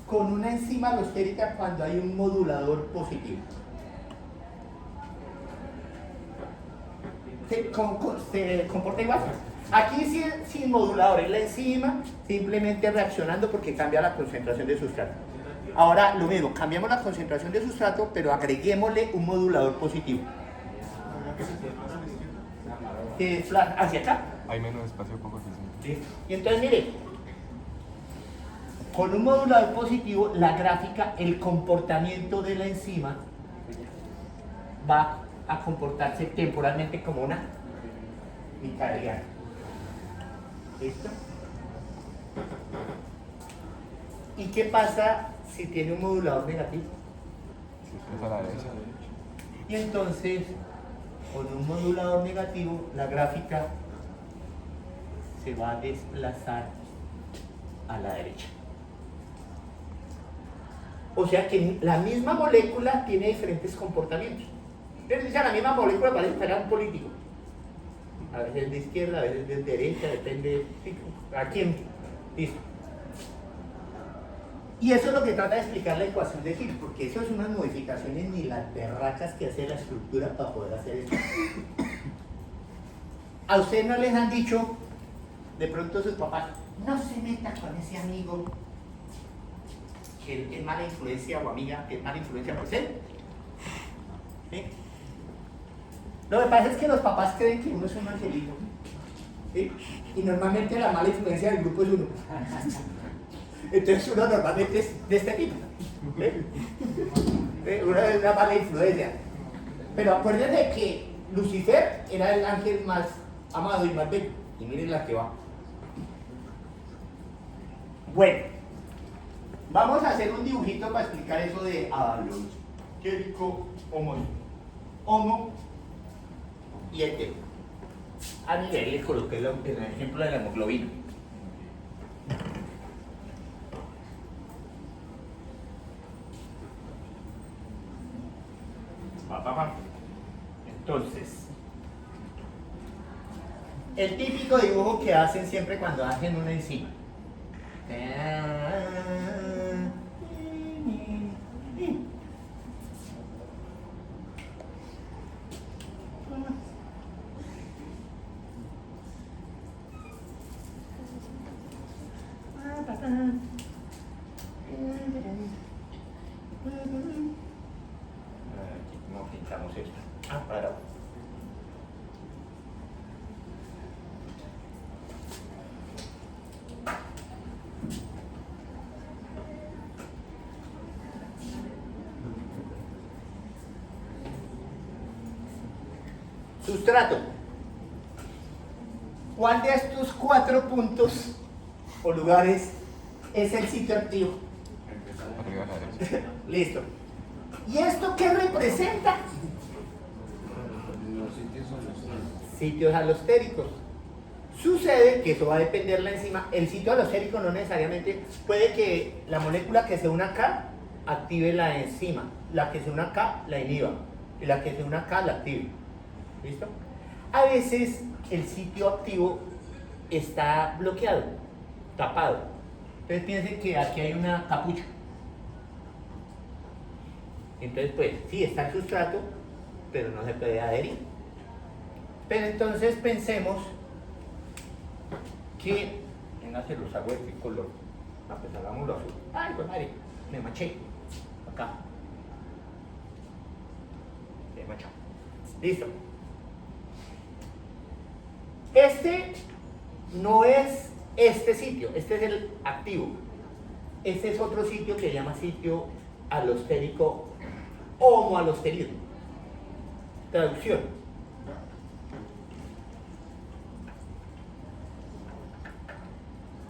con una enzima alostérica cuando hay un modulador positivo? Se comporta igual. Aquí sin modulador, es la enzima simplemente reaccionando porque cambia la concentración de sustrato. Ahora lo mismo, cambiamos la concentración de sustrato, pero agreguémosle un modulador positivo. Hacia acá. Hay menos espacio poco eficiente. Y entonces mire, con un modulador positivo, la gráfica, el comportamiento de la enzima va a comportarse temporalmente como una micaeliana. ¿Listo? ¿Y qué pasa si tiene un modulador negativo? Es a la derecha. Y entonces, con un modulador negativo, la gráfica se va a desplazar a la derecha. O sea que la misma molécula tiene diferentes comportamientos. Entonces dice la misma molécula, parece que era un político. A veces de izquierda, a veces de derecha, depende a quién. Listo. Y eso es lo que trata de explicar la ecuación de Hill, porque eso es unas modificaciones ni las berracas que hace la estructura para poder hacer eso. A ustedes no les han dicho, de pronto sus papás, no se meta con ese amigo que es mala influencia o amiga que es mala influencia por ser. ¿Sí? Lo que pasa es que los papás creen que uno es un angelito. ¿Sí? Y normalmente la mala influencia del grupo es uno. Entonces uno normalmente es de este tipo. Uno es una mala influencia. Pero acuérdense que Lucifer era el ángel más amado y más bello. Y miren la que va. Bueno, vamos a hacer un dibujito para explicar eso de alostérico, homo y hetero. A Miguel le coloqué el ejemplo de la hemoglobina. Entonces, el típico dibujo que hacen siempre cuando hacen una enzima. ¿Cómo pintamos esto? Para. Sustrato. ¿Cuál de estos 4 puntos o lugares es el sitio activo? Arriba a la derecha. Listo. ¿Y esto qué representa? Sitios alostéricos. Sucede que eso va a depender la enzima. El sitio alostérico no necesariamente puede que la molécula que se una acá active la enzima, la que se una acá la inhiba y la que se una acá la active. ¿Listo? A veces el sitio activo está bloqueado, tapado. Entonces piensen que aquí hay una capucha. Entonces pues sí está el sustrato, pero no se puede adherir. Pero entonces pensemos que en hacer los hago de qué color. Pues hagámoslo azul. Ay, pues madre, me maché. Acá. Me maché. Listo. Este no es este sitio, este es el activo. Este es otro sitio que se llama sitio alostérico homoalosterismo. Traducción.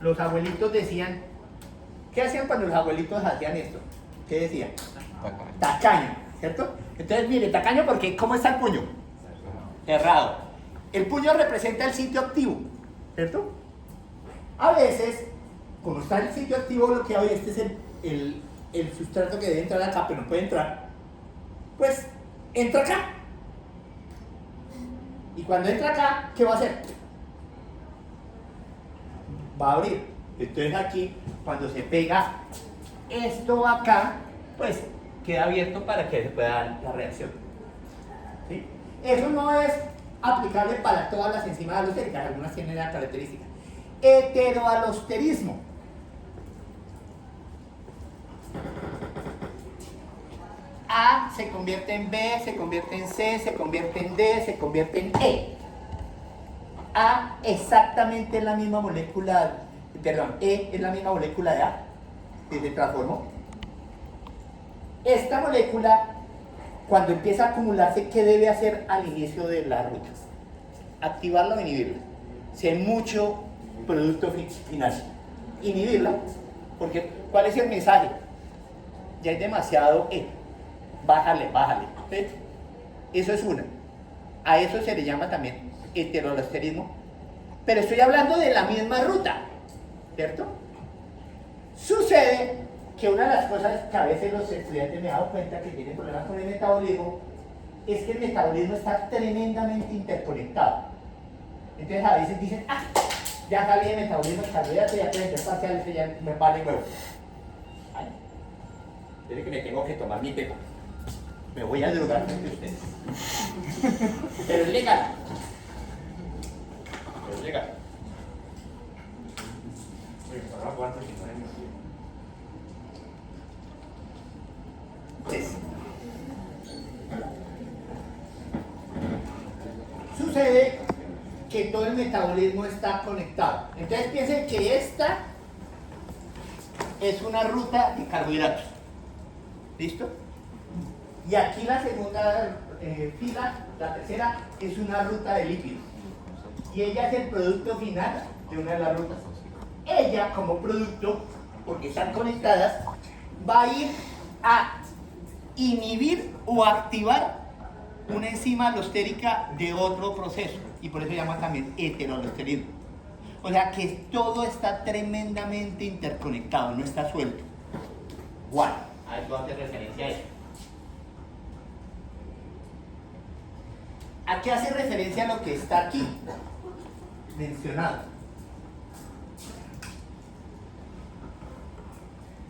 Los abuelitos decían, ¿qué hacían cuando los abuelitos hacían esto? ¿Qué decían? Tacaño, ¿cierto? Entonces, mire, tacaño porque ¿cómo está el puño? Cerrado. El puño representa el sitio activo, ¿cierto? A veces, como está el sitio activo bloqueado y este es el sustrato que debe entrar acá, pero no puede entrar, pues entra acá. Y cuando entra acá, ¿qué va a hacer? Va a abrir. Entonces aquí, cuando se pega esto acá, pues queda abierto para que se pueda dar la reacción. ¿Sí? Eso no es aplicable para todas las enzimas alostéricas, algunas tienen la característica. Heteroalosterismo. A se convierte en B, se convierte en C, se convierte en D, se convierte en E. A exactamente es la misma molécula, perdón, E es la misma molécula de A, que se transformó. Esta molécula, cuando empieza a acumularse, ¿qué debe hacer al inicio de la ruta? Activarla o inhibirla. Si hay mucho producto final, inhibirla, porque ¿cuál es el mensaje? Ya hay demasiado E, bájale, bájale. ¿Sí? Eso es una. A eso se le llama también heteroalosterismo, pero estoy hablando de la misma ruta, ¿cierto? Sucede que una de las cosas que a veces los estudiantes me han dado cuenta que tienen problemas con el metabolismo es que el metabolismo está tremendamente interconectado. Entonces a veces dicen, ah, ya salí de metabolismo de carbohidratos, ya pueden ser parciales, que ya me vale huevo. Ay, desde que me tengo que tomar mi pepa. Me voy a drogar frente a ustedes. Pero es legal. Pero es legal. Ahora aguanta que no hay Entonces, sucede que todo el metabolismo está conectado. Entonces piensen que esta es una ruta de carbohidratos. ¿Listo? Y aquí la segunda fila, la tercera, es una ruta de lípidos. Y ella es el producto final de una de las rutas. Ella, como producto, porque están conectadas, va a ir a inhibir o activar una enzima alostérica de otro proceso. Y por eso se llama también heterolosterido. O sea que todo está tremendamente interconectado, no está suelto. Guau, a ver, voy a hacer referencia a eso. ¿A qué hace referencia lo que está aquí mencionado?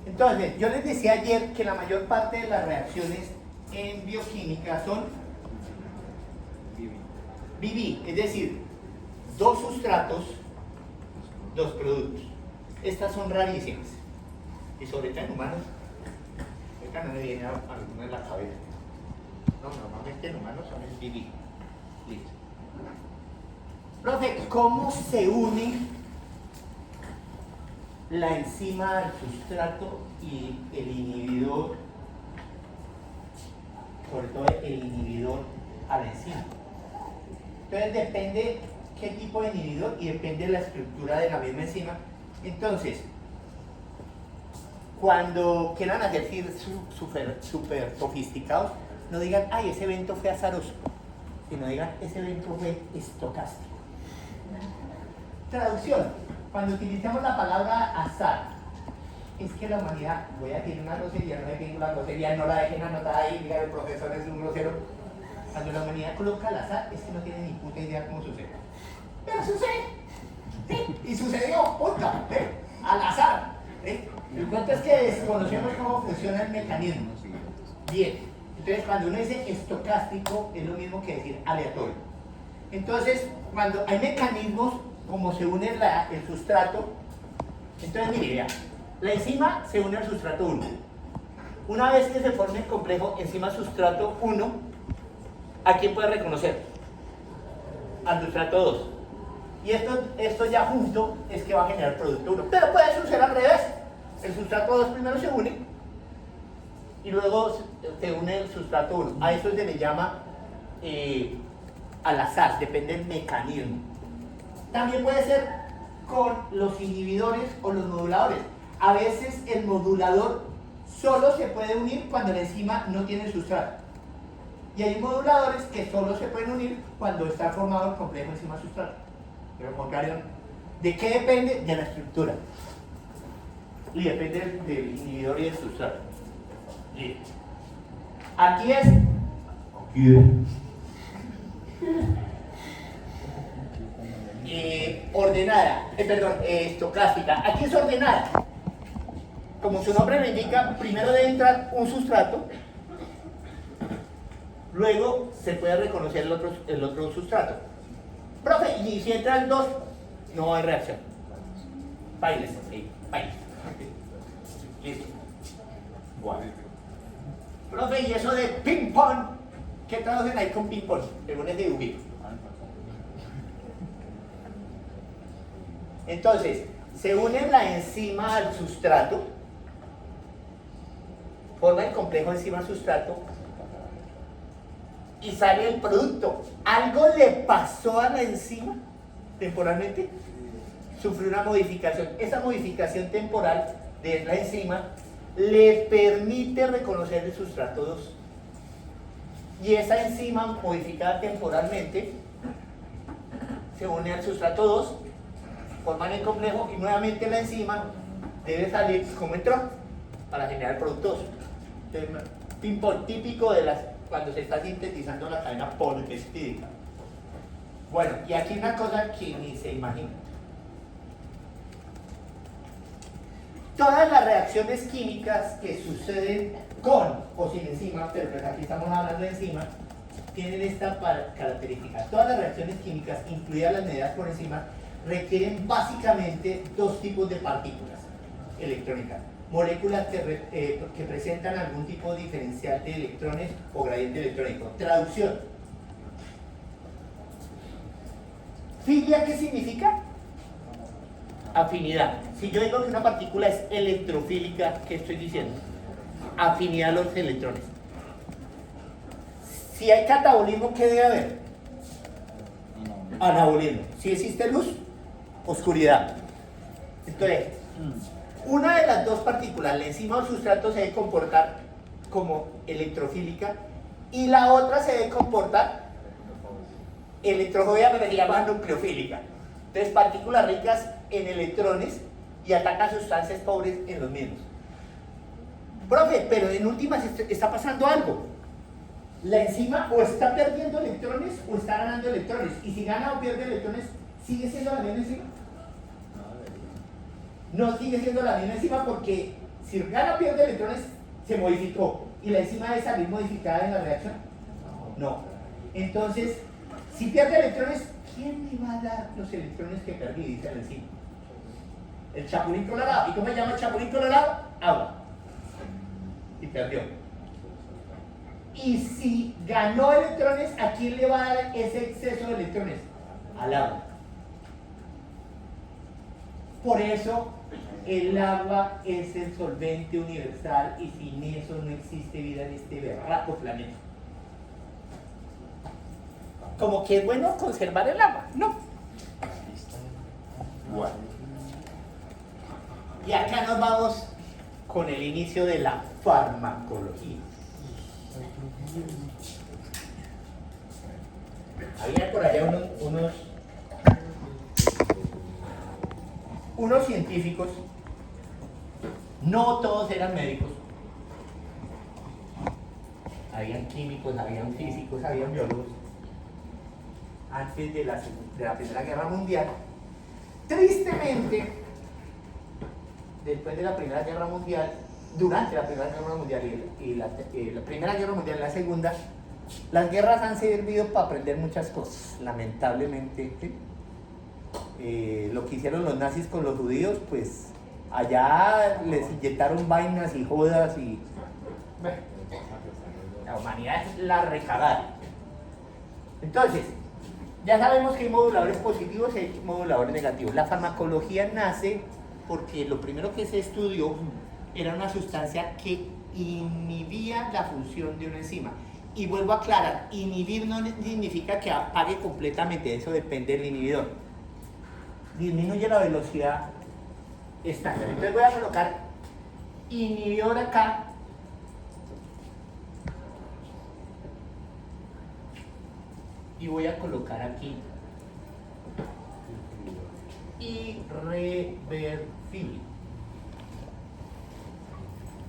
Entonces, yo les decía ayer que la mayor parte de las reacciones en bioquímica son BB, es decir, dos sustratos, dos productos. Estas son rarísimas. Y sobre todo en humanos, esta no me viene a alguno en la cabeza. No, normalmente en humanos son el BB. Listo. Profe, ¿cómo se une la enzima al sustrato y el inhibidor, sobre todo el inhibidor a la enzima? Entonces depende qué tipo de inhibidor y depende de la estructura de la misma enzima. Entonces, cuando quieran hacer súper sofisticados, no digan, ay, ese evento fue azaroso, sino digan, ese evento fue estocástico. Traducción, cuando utilizamos la palabra azar, es que la humanidad, voy a decir una grosería, no dejen la grosería, no la dejen anotada ahí, diga el profesor es un grosero. Cuando la humanidad coloca al azar, es que no tiene ni puta idea cómo sucede. Pero sucede, ¿sí? Y sucedió, punto, ¿eh? Al azar. ¿Eh? El cuento es que desconocemos cómo funciona el mecanismo. Bien, entonces cuando uno dice estocástico, es lo mismo que decir aleatorio. Entonces, cuando hay mecanismos, como se une el sustrato, entonces mire, vea, la enzima se une al sustrato 1. Una vez que se forme el complejo enzima-sustrato 1, ¿a quién puede reconocer? Al sustrato 2. Y esto ya junto es que va a generar producto 1. Pero puede suceder al revés. El sustrato 2 primero se une y luego se une el sustrato 1. A eso se le llama al azar, depende del mecanismo. También puede ser con los inhibidores o los moduladores. A veces el modulador solo se puede unir cuando la enzima no tiene sustrato. Y hay moduladores que solo se pueden unir cuando está formado el complejo enzima-sustrato. Pero contrario, ¿de qué depende? De la estructura. Y depende del inhibidor y del sustrato. Bien. Aquí es. Ordenada, estocástica. Aquí es ordenada. Como su nombre lo indica, primero debe entrar un sustrato, luego se puede reconocer el otro sustrato. Profe, y si entran dos, no hay reacción. Bailes, sí, bailes. Listo. Wow. Profe, y eso de ping-pong, ¿qué traducen ahí con ping-pong? Según ese dibujito. Entonces, se une la enzima al sustrato, forma el complejo enzima-sustrato y sale el producto. ¿Algo le pasó a la enzima temporalmente? Sufrió una modificación. Esa modificación temporal de la enzima le permite reconocer el sustrato 2. Y esa enzima modificada temporalmente se une al sustrato 2, forman el complejo y nuevamente la enzima debe salir como entró para generar productos. Ping-pong típico de las cuando se está sintetizando la cadena polipeptídica. Bueno, y aquí una cosa que ni se imagina. Todas las reacciones químicas que suceden con o sin enzimas, pero pues aquí estamos hablando de enzimas, tienen esta característica. Todas las reacciones químicas, incluidas las medidas por enzimas, requieren básicamente dos tipos de partículas electrónicas. Moléculas que presentan algún tipo de diferencial de electrones o gradiente electrónico. Traducción. ¿Filia qué significa? Afinidad. Si yo digo que una partícula es electrofílica, ¿qué estoy diciendo? Afinidad a los electrones. Si hay catabolismo, ¿qué debe haber? Anabolismo. Si existe luz, oscuridad. Entonces, una de las dos partículas, la enzima o el sustrato, se debe comportar como electrofílica y la otra se debe comportar electrofóbica, pero se llama nucleofílica. Entonces, partículas ricas en electrones y atacan sustancias pobres en los mismos. Profe, pero en últimas está pasando algo. La enzima o está perdiendo electrones o está ganando electrones. Y si gana o pierde electrones, ¿sigue siendo la misma enzima? No sigue siendo la misma enzima porque si gana o pierde electrones, se modificó. ¿Y la enzima debe salir modificada en la reacción? No. Entonces, si pierde electrones, ¿quién me va a dar los electrones que perdí? Dice la enzima. El chapulín colorado. ¿Y cómo se llama el chapulín colorado? Agua. Y perdió. Y si ganó electrones, ¿a quién le va a dar ese exceso de electrones? Al agua. Por eso el agua es el solvente universal y sin eso no existe vida en este berraco planeta. Como que es bueno conservar el agua, no. Bueno. Y acá nos vamos con el inicio de la farmacología. Había por allá unos científicos, no todos eran médicos, habían químicos, habían físicos, habían biólogos, antes de la Primera Guerra Mundial. Tristemente, después de la Primera Guerra Mundial, durante la Primera Guerra Mundial y la Primera Guerra Mundial y la Segunda, las guerras han servido para aprender muchas cosas, lamentablemente. ¿Sí? Lo que hicieron los nazis con los judíos, pues allá les inyectaron vainas y jodas y... Bueno, la humanidad es la recagada. Entonces, ya sabemos que hay moduladores positivos y hay moduladores negativos. La farmacología nace porque lo primero que se estudió era una sustancia que inhibía la función de una enzima. Y vuelvo a aclarar, inhibir no significa que apague completamente, eso depende del inhibidor. Disminuye la velocidad estándar. Entonces voy a colocar inhibidor acá. Y voy a colocar aquí irreversible.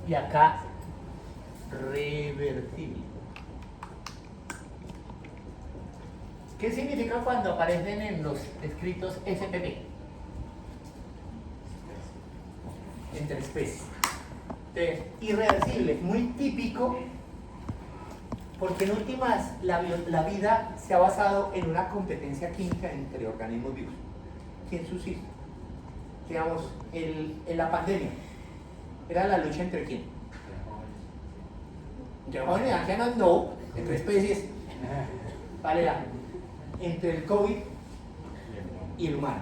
Y acá reversible. ¿Qué significa cuando aparecen en los escritos SPP? Entre especies. Entonces, irreversible, muy típico, porque en últimas la vida se ha basado en una competencia química entre organismos vivos. ¿Quién subsiste? Digamos, en la pandemia, ¿era la lucha entre quién? Entre jóvenes y ancianos, no, entre especies. Vale, entre el COVID y el humano.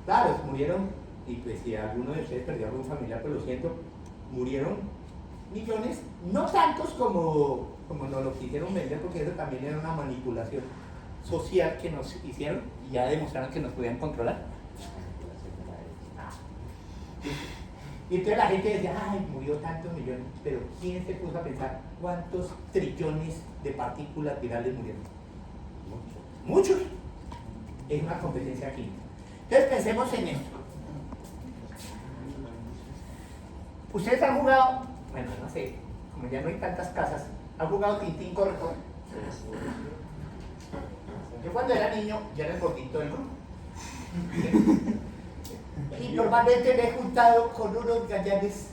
Claro, murieron, y pues si alguno de ustedes perdió algún familiar, pues lo siento, murieron millones, no tantos como nos lo quisieron vender, porque eso también era una manipulación social que nos hicieron y ya demostraron que nos podían controlar. Y entonces la gente decía, ay, murió tantos millones, pero ¿quién se puso a pensar cuántos trillones de partículas virales murieron? Muchos. Es una competencia química. Entonces pensemos en esto. Ustedes han jugado, bueno, no sé, como ya no hay tantas casas, ¿Han jugado Tintín corre? Yo cuando era niño, ya era el gordito del grupo. Y normalmente me he juntado con unos gañanes.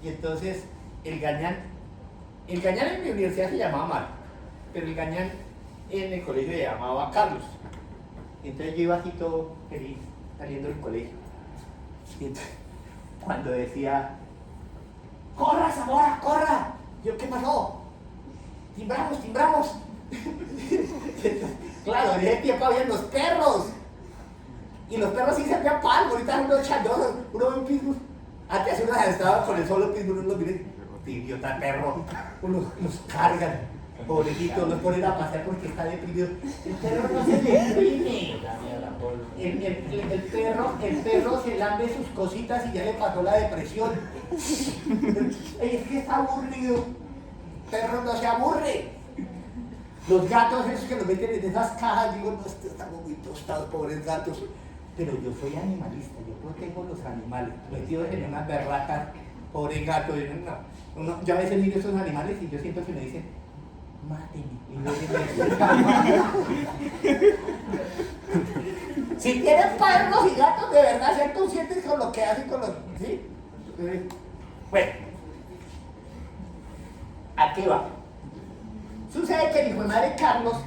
Y entonces, el gañán en mi universidad se llamaba Mar, pero el gañán en el colegio se llamaba Carlos. Y entonces yo iba así todo feliz, saliendo del colegio. Y entonces, cuando decía, ¡corra, Zamora, corra! Yo, ¿qué pasó? ¡Timbramos, timbramos! Claro, en ese tiempo había los perros. Y los perros sí se hacían palmo, ahorita unos chandosos, uno ve un pitbull. Antes uno estaba con el solo pitbull, uno mire, idiota perro, unos los cargan, pobrecitos, los ponen a pasear porque está deprimido. El perro no se deprime. El perro se lambe sus cositas y ya le pasó la depresión. Es que está aburrido. El perro no se aburre. Los gatos esos que los meten en esas cajas, digo, no, estamos muy tostados, pobres gatos. Pero yo soy animalista, yo protejo los animales, metidos en unas berracas, pobre gato. Yo a veces miro esos animales y yo siento que me dicen, mátenme. Y no si tienen perros y gatos, de verdad, sean conscientes con lo que hacen con los... ¿Sí? Bueno, ¿a qué va? Sucede que el hijo de madre Carlos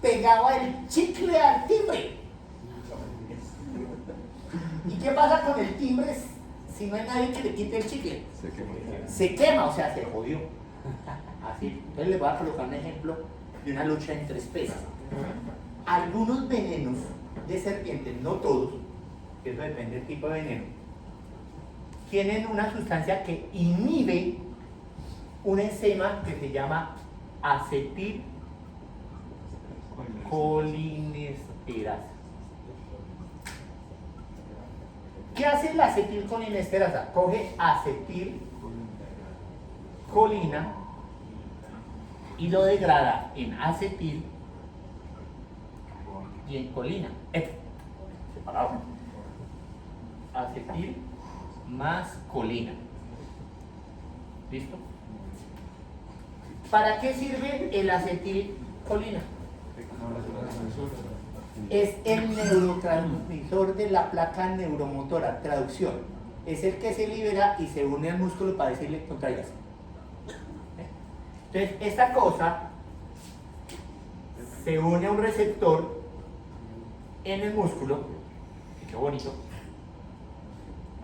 pegaba el chicle al timbre. ¿Y qué pasa con el timbre si no hay nadie que le quite el chicle? Se quema, o sea, se jodió. Así. Entonces les voy a colocar un ejemplo de una lucha entre especies. Algunos venenos de serpientes, no todos, que eso depende del tipo de veneno, tienen una sustancia que inhibe una enzima que se llama acetilcolinesterasa. ¿Qué hace la acetilcolinesterasa? Coge acetilcolina y lo degrada en acetil y en colina. Separado. Acetil más colina. ¿Listo? ¿Para qué sirve el acetilcolina? Es el neurotransmisor de la placa neuromotora, traducción. Es el que se libera y se une al músculo para decirle contraigas. Entonces, esta cosa se une a un receptor en el músculo, y qué bonito,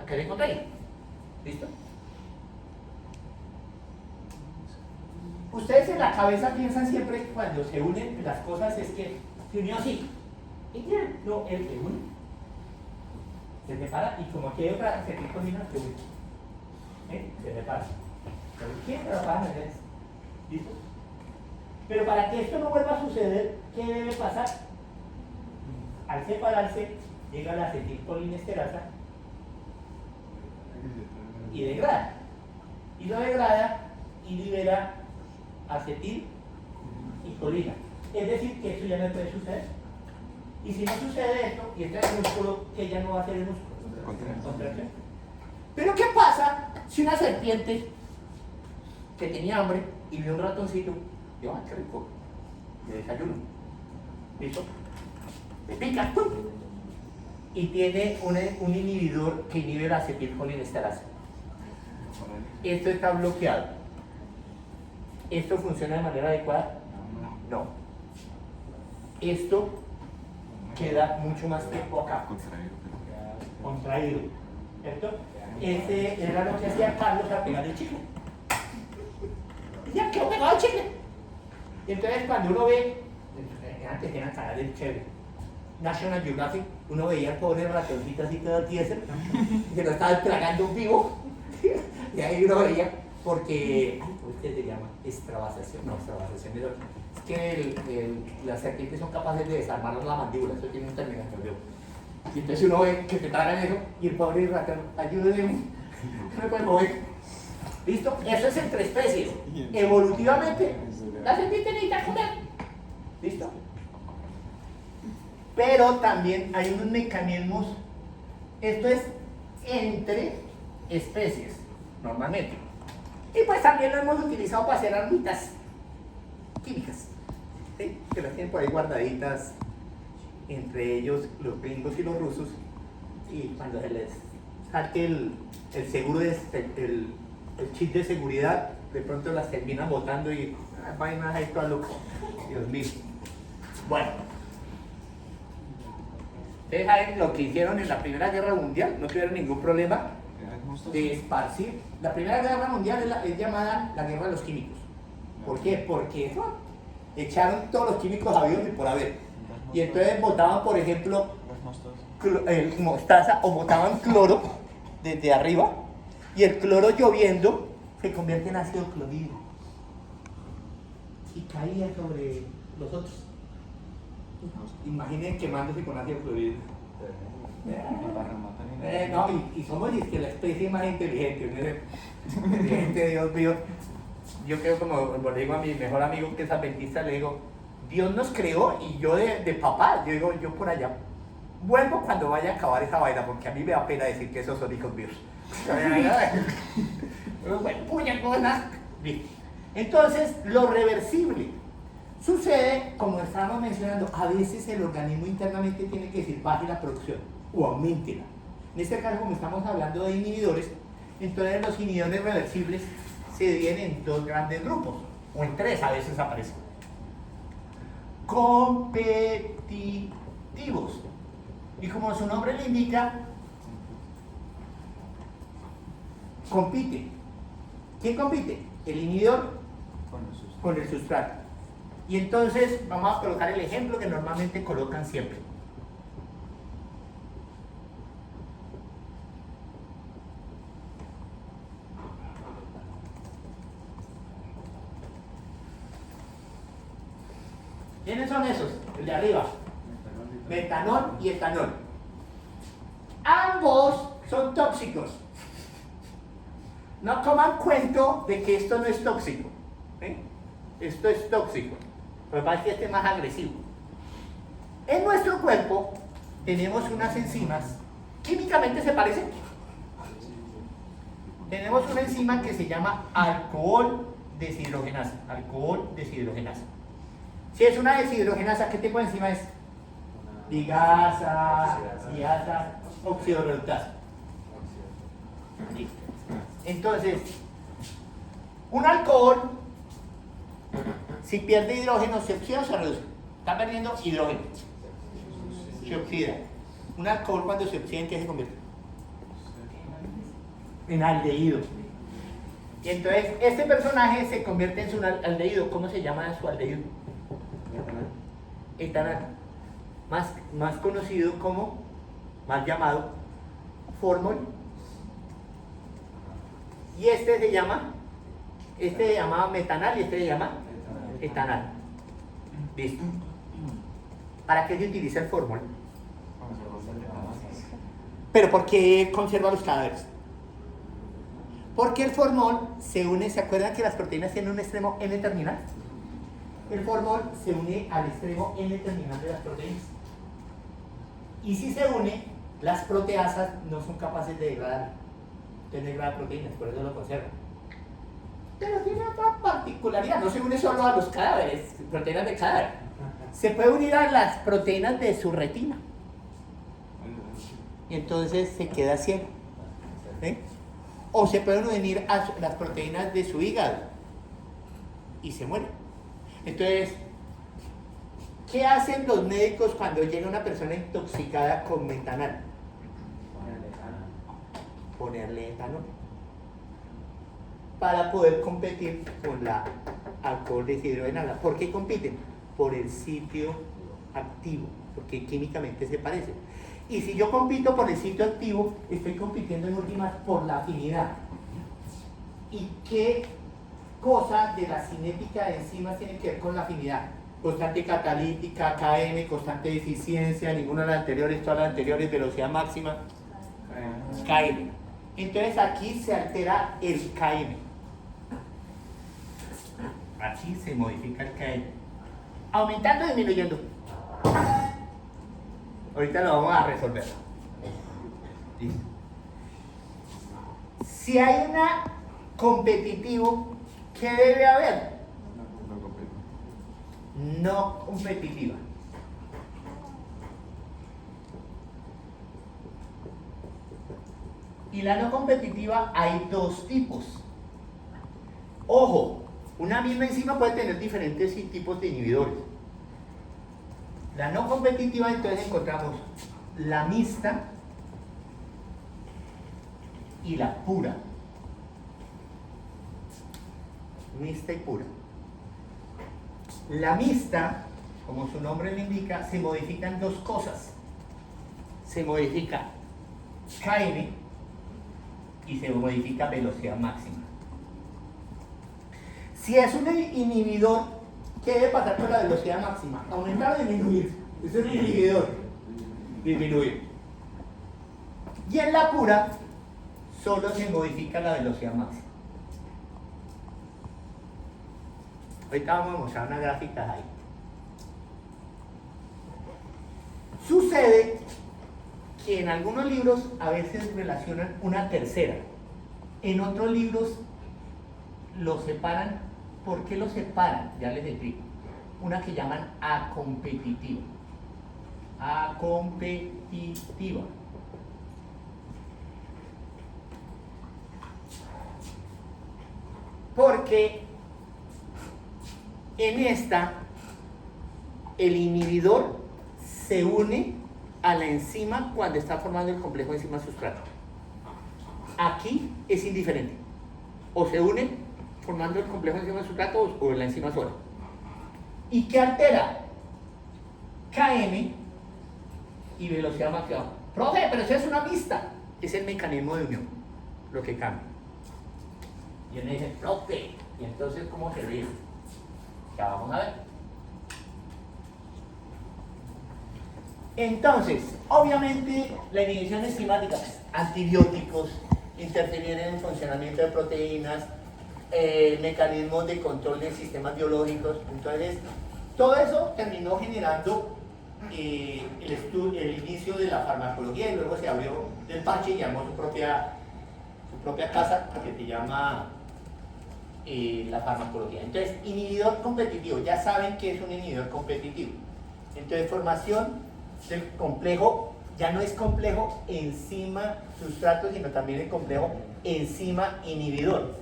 a que le contraiga. ¿Listo? Ustedes en la cabeza piensan siempre cuando se unen las cosas es que se unió así. Y ya, no, él se une, se separa y como aquí hay otra acetilcolina, se une. Se separa. ¿Quién trabaja en eso? ¿Listo? Pero para que esto no vuelva a suceder, ¿qué debe pasar? Al separarse, llega la acetilcolinesterasa y degrada. Y lo degrada y libera acetil y colina. Es decir, que esto ya no puede suceder. Y si no sucede esto, y entra el músculo, que ya no va a ser el músculo. Contracción. Pero ¿qué pasa si una serpiente que tenía hambre y vio un ratoncito, dijo, ¡ay, qué rico! De desayuno. ¿Listo? Le pica, ¡pum! Y tiene un inhibidor que inhibe la acetilcolinesterasa. Esto está bloqueado. ¿Esto funciona de manera adecuada? No. Esto queda mucho más tiempo acá. Contraído. ¿Cierto? Ese era lo que hacía Carlos a pegar el chicle. Y ya quedó pegado el chicle. Y entonces cuando uno ve, antes eran canales chéveres, National Geographic, uno veía al pobre ratoncito así todo tieso, que lo estaba tragando vivo. Y ahí uno veía, porque, ¿qué se llama? Extravasación, no, extravasación es otro. Es que las serpientes son capaces de desarmar la mandíbula, eso tiene un término, y entonces uno ve que te tragan eso, y el pobre ratón, ayúdenme, no me puede mover. ¿Listo? Eso es entre especies. Evolutivamente, la serpiente necesita comer. ¿Listo? Pero también hay unos mecanismos, esto es entre especies, normalmente. Y pues también lo hemos utilizado para hacer armitas químicas, ¿sí? Que las tienen por ahí guardaditas entre ellos, los gringos y los rusos, y cuando se les saque el seguro, el chip de seguridad, de pronto las terminan botando y vainas ahí todas locas. Dios mío. Bueno, ustedes saben lo que hicieron en la Primera Guerra Mundial, no tuvieron ningún problema de esparcir. La Primera Guerra Mundial es llamada la Guerra de los Químicos. ¿Por qué? Porque echaron todos los químicos habidos y por haber. Y entonces botaban, por ejemplo, mostaza o botaban cloro desde arriba, y el cloro lloviendo se convierte en ácido clorhídrico y caía sobre los otros. Imaginen quemándose con ácido clorhídrico. No, y somos que la especie más inteligente, inteligente, Dios mío. Yo creo, como le digo a mi mejor amigo que es adventista, le digo, Dios nos creó, y yo de papá, yo digo, yo por allá vuelvo cuando vaya a acabar esa vaina, porque a mí me da pena decir que esos son hijos míos. Entonces, lo reversible sucede, como estábamos mencionando, a veces el organismo internamente tiene que decir baje la producción o aumentela. En este caso, como estamos hablando de inhibidores, entonces los inhibidores reversibles se dividen en dos grandes grupos, o en tres a veces aparecen. Competitivos. Y como su nombre le indica, compite. ¿Quién compite? El inhibidor con el sustrato. Y entonces vamos a colocar el ejemplo que normalmente colocan siempre. ¿Quiénes son esos? El de arriba. Metanol y etanol. Ambos son tóxicos. No coman cuento de que esto no es tóxico. ¿Eh? Esto es tóxico. Lo que pasa es que este es más agresivo. En nuestro cuerpo tenemos unas enzimas, químicamente se parecen. Tenemos una enzima que se llama alcohol deshidrogenasa. Alcohol deshidrogenasa. Si es una deshidrogenasa, ¿qué tipo de enzima es? Ligasa, diasa, oxidorreductasa. Entonces, un alcohol, si pierde hidrógeno, ¿se oxida o se reduce? Está perdiendo hidrógeno. Se oxida. Un alcohol, cuando se oxida, ¿en qué se convierte? En aldehído. Y entonces, este personaje se convierte en su aldehído. ¿Cómo se llama su aldehído? Etanol. Más conocido como, más llamado, formol. Y este se llama metanal y este se llama etanal. ¿Listo? ¿Para qué se utiliza el formol? ¿Pero por qué conserva los cadáveres? Porque el formol se une, ¿se acuerdan que las proteínas tienen un extremo N terminal? El formol se une al extremo N terminal de las proteínas. Y si se une, las proteasas no son capaces de degradar. Entonces degrada proteínas, por eso lo conservan. Pero tiene otra particularidad, no se une solo a los cadáveres, proteínas de cadáver. Se puede unir a las proteínas de su retina. Y entonces se queda ciego. ¿Eh? O se pueden unir a las proteínas de su hígado y se muere. Entonces, ¿qué hacen los médicos cuando llega una persona intoxicada con metanol? Ponerle etanol para poder competir con la alcohol deshidrogenasa. ¿Por qué compiten? Por el sitio activo, porque químicamente se parecen. Y si yo compito por el sitio activo, estoy compitiendo en últimas por la afinidad. ¿Y qué cosa de la cinética de enzimas tiene que ver con la afinidad? Constante catalítica, KM, constante de eficiencia, ninguna de las anteriores, todas las anteriores, velocidad máxima, KM. Entonces aquí se altera el KM. Aquí se modifica el KM. Aumentando o disminuyendo. Ahorita lo vamos a resolver. ¿Listo? Si hay una competitivo, ¿qué debe haber? No completo. No competitiva. Y la no competitiva hay dos tipos. Ojo, una misma enzima puede tener diferentes tipos de inhibidores. La no competitiva, entonces encontramos la mixta y la pura. Mixta y pura. La mixta, como su nombre lo indica, se modifican dos cosas. Se modifica Km y se modifica velocidad máxima. Si es un inhibidor, ¿qué debe pasar con la velocidad máxima? ¿Aumentar o disminuir? Ese es un inhibidor. Disminuir. Y en la pura, solo se modifica la velocidad máxima. Ahorita vamos a mostrar unas gráficas ahí. Sucede que en algunos libros a veces relacionan una tercera. En otros libros lo separan. ¿Por qué lo separan? Ya les explico. Una que llaman acompetitiva. Acompetitiva. Porque en esta el inhibidor se une a la enzima cuando está formando el complejo enzima-sustrato. Aquí es indiferente. O se une formando el complejo enzima-sustrato o la enzima sola. ¿Y qué altera? Km y velocidad máxima. Profe, pero eso es una mixta. Es el mecanismo de unión lo que cambia. Y uno dice, profe, ¿y entonces cómo se ríe? Ya vamos a ver. Entonces, obviamente, la inhibición enzimática, antibióticos, interferir en el funcionamiento de proteínas, mecanismos de control de sistemas biológicos. Entonces, todo eso terminó generando el inicio de la farmacología, y luego se abrió el parche y llamó su propia casa, que se llama la farmacología. Entonces, inhibidor competitivo, ya saben que es un inhibidor competitivo. Entonces, formación del complejo, ya no es complejo enzima sustrato, sino también el complejo enzima inhibidor.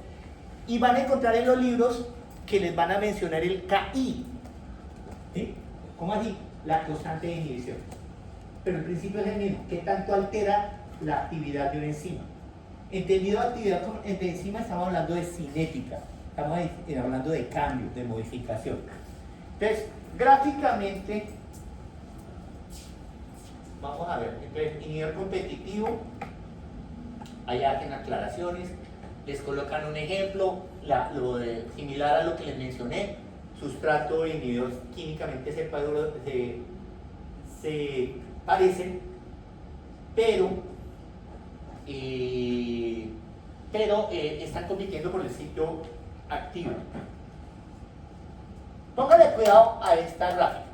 Y van a encontrar en los libros que les van a mencionar el KI. ¿Sí? ¿Cómo así? La constante de inhibición. Pero el principio es el mismo. ¿Qué tanto altera la actividad de una enzima? Entendido actividad de enzima, estamos hablando de cinética. Estamos hablando de cambio, de modificación. Entonces, gráficamente, vamos a ver. Entonces, inhibidor competitivo, allá hacen aclaraciones. Les colocan un ejemplo, similar a lo que les mencioné, sustrato e inhibidor químicamente se parecen, pero están compitiendo por el sitio activo. Póngale cuidado a esta gráfica.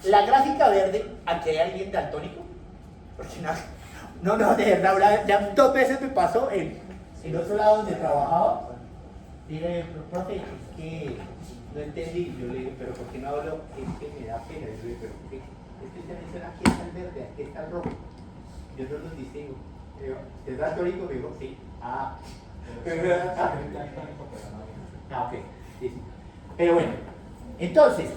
La gráfica verde, aquí hay alguien daltónico, porque no, de verdad, ya 2 veces me pasó en otro lado donde trabajaba. Dile, profe, es que no entendí. Yo le digo, pero ¿por qué no hablo? Es que me da pena. Yo le digo, pero ¿por qué? Es que usted menciona aquí está el verde, aquí está el rojo. Yo no los distingo. ¿Es daltónico? Me digo, sí. Ok. Sí. Pero bueno, entonces,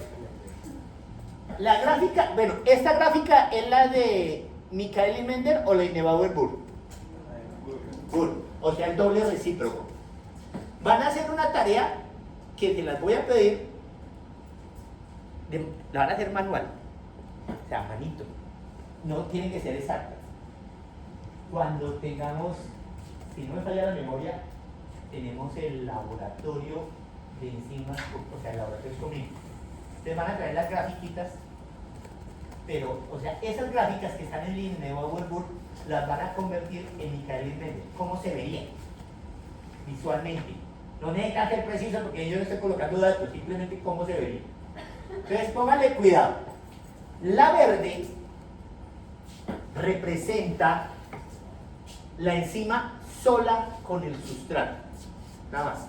la gráfica, bueno, esta gráfica es la de Michael Mender o la de Neubauer-Burr. O sea, el doble recíproco. Van a hacer una tarea que te las voy a pedir, la van a hacer manual, o sea, manito. No tienen que ser exactas. Cuando tengamos, si no me falla la memoria, tenemos el laboratorio de enzimas, o sea, el laboratorio conmigo. Ustedes van a traer las grafiquitas, pero, o sea, esas gráficas que están en línea de Neubauer-Burr las van a convertir en Michael Mender. ¿Cómo se vería visualmente? No necesitan ser preciso porque yo no estoy colocando datos, simplemente cómo se vería. Entonces, pónganle cuidado. La verde representa la enzima sola con el sustrato. Nada más.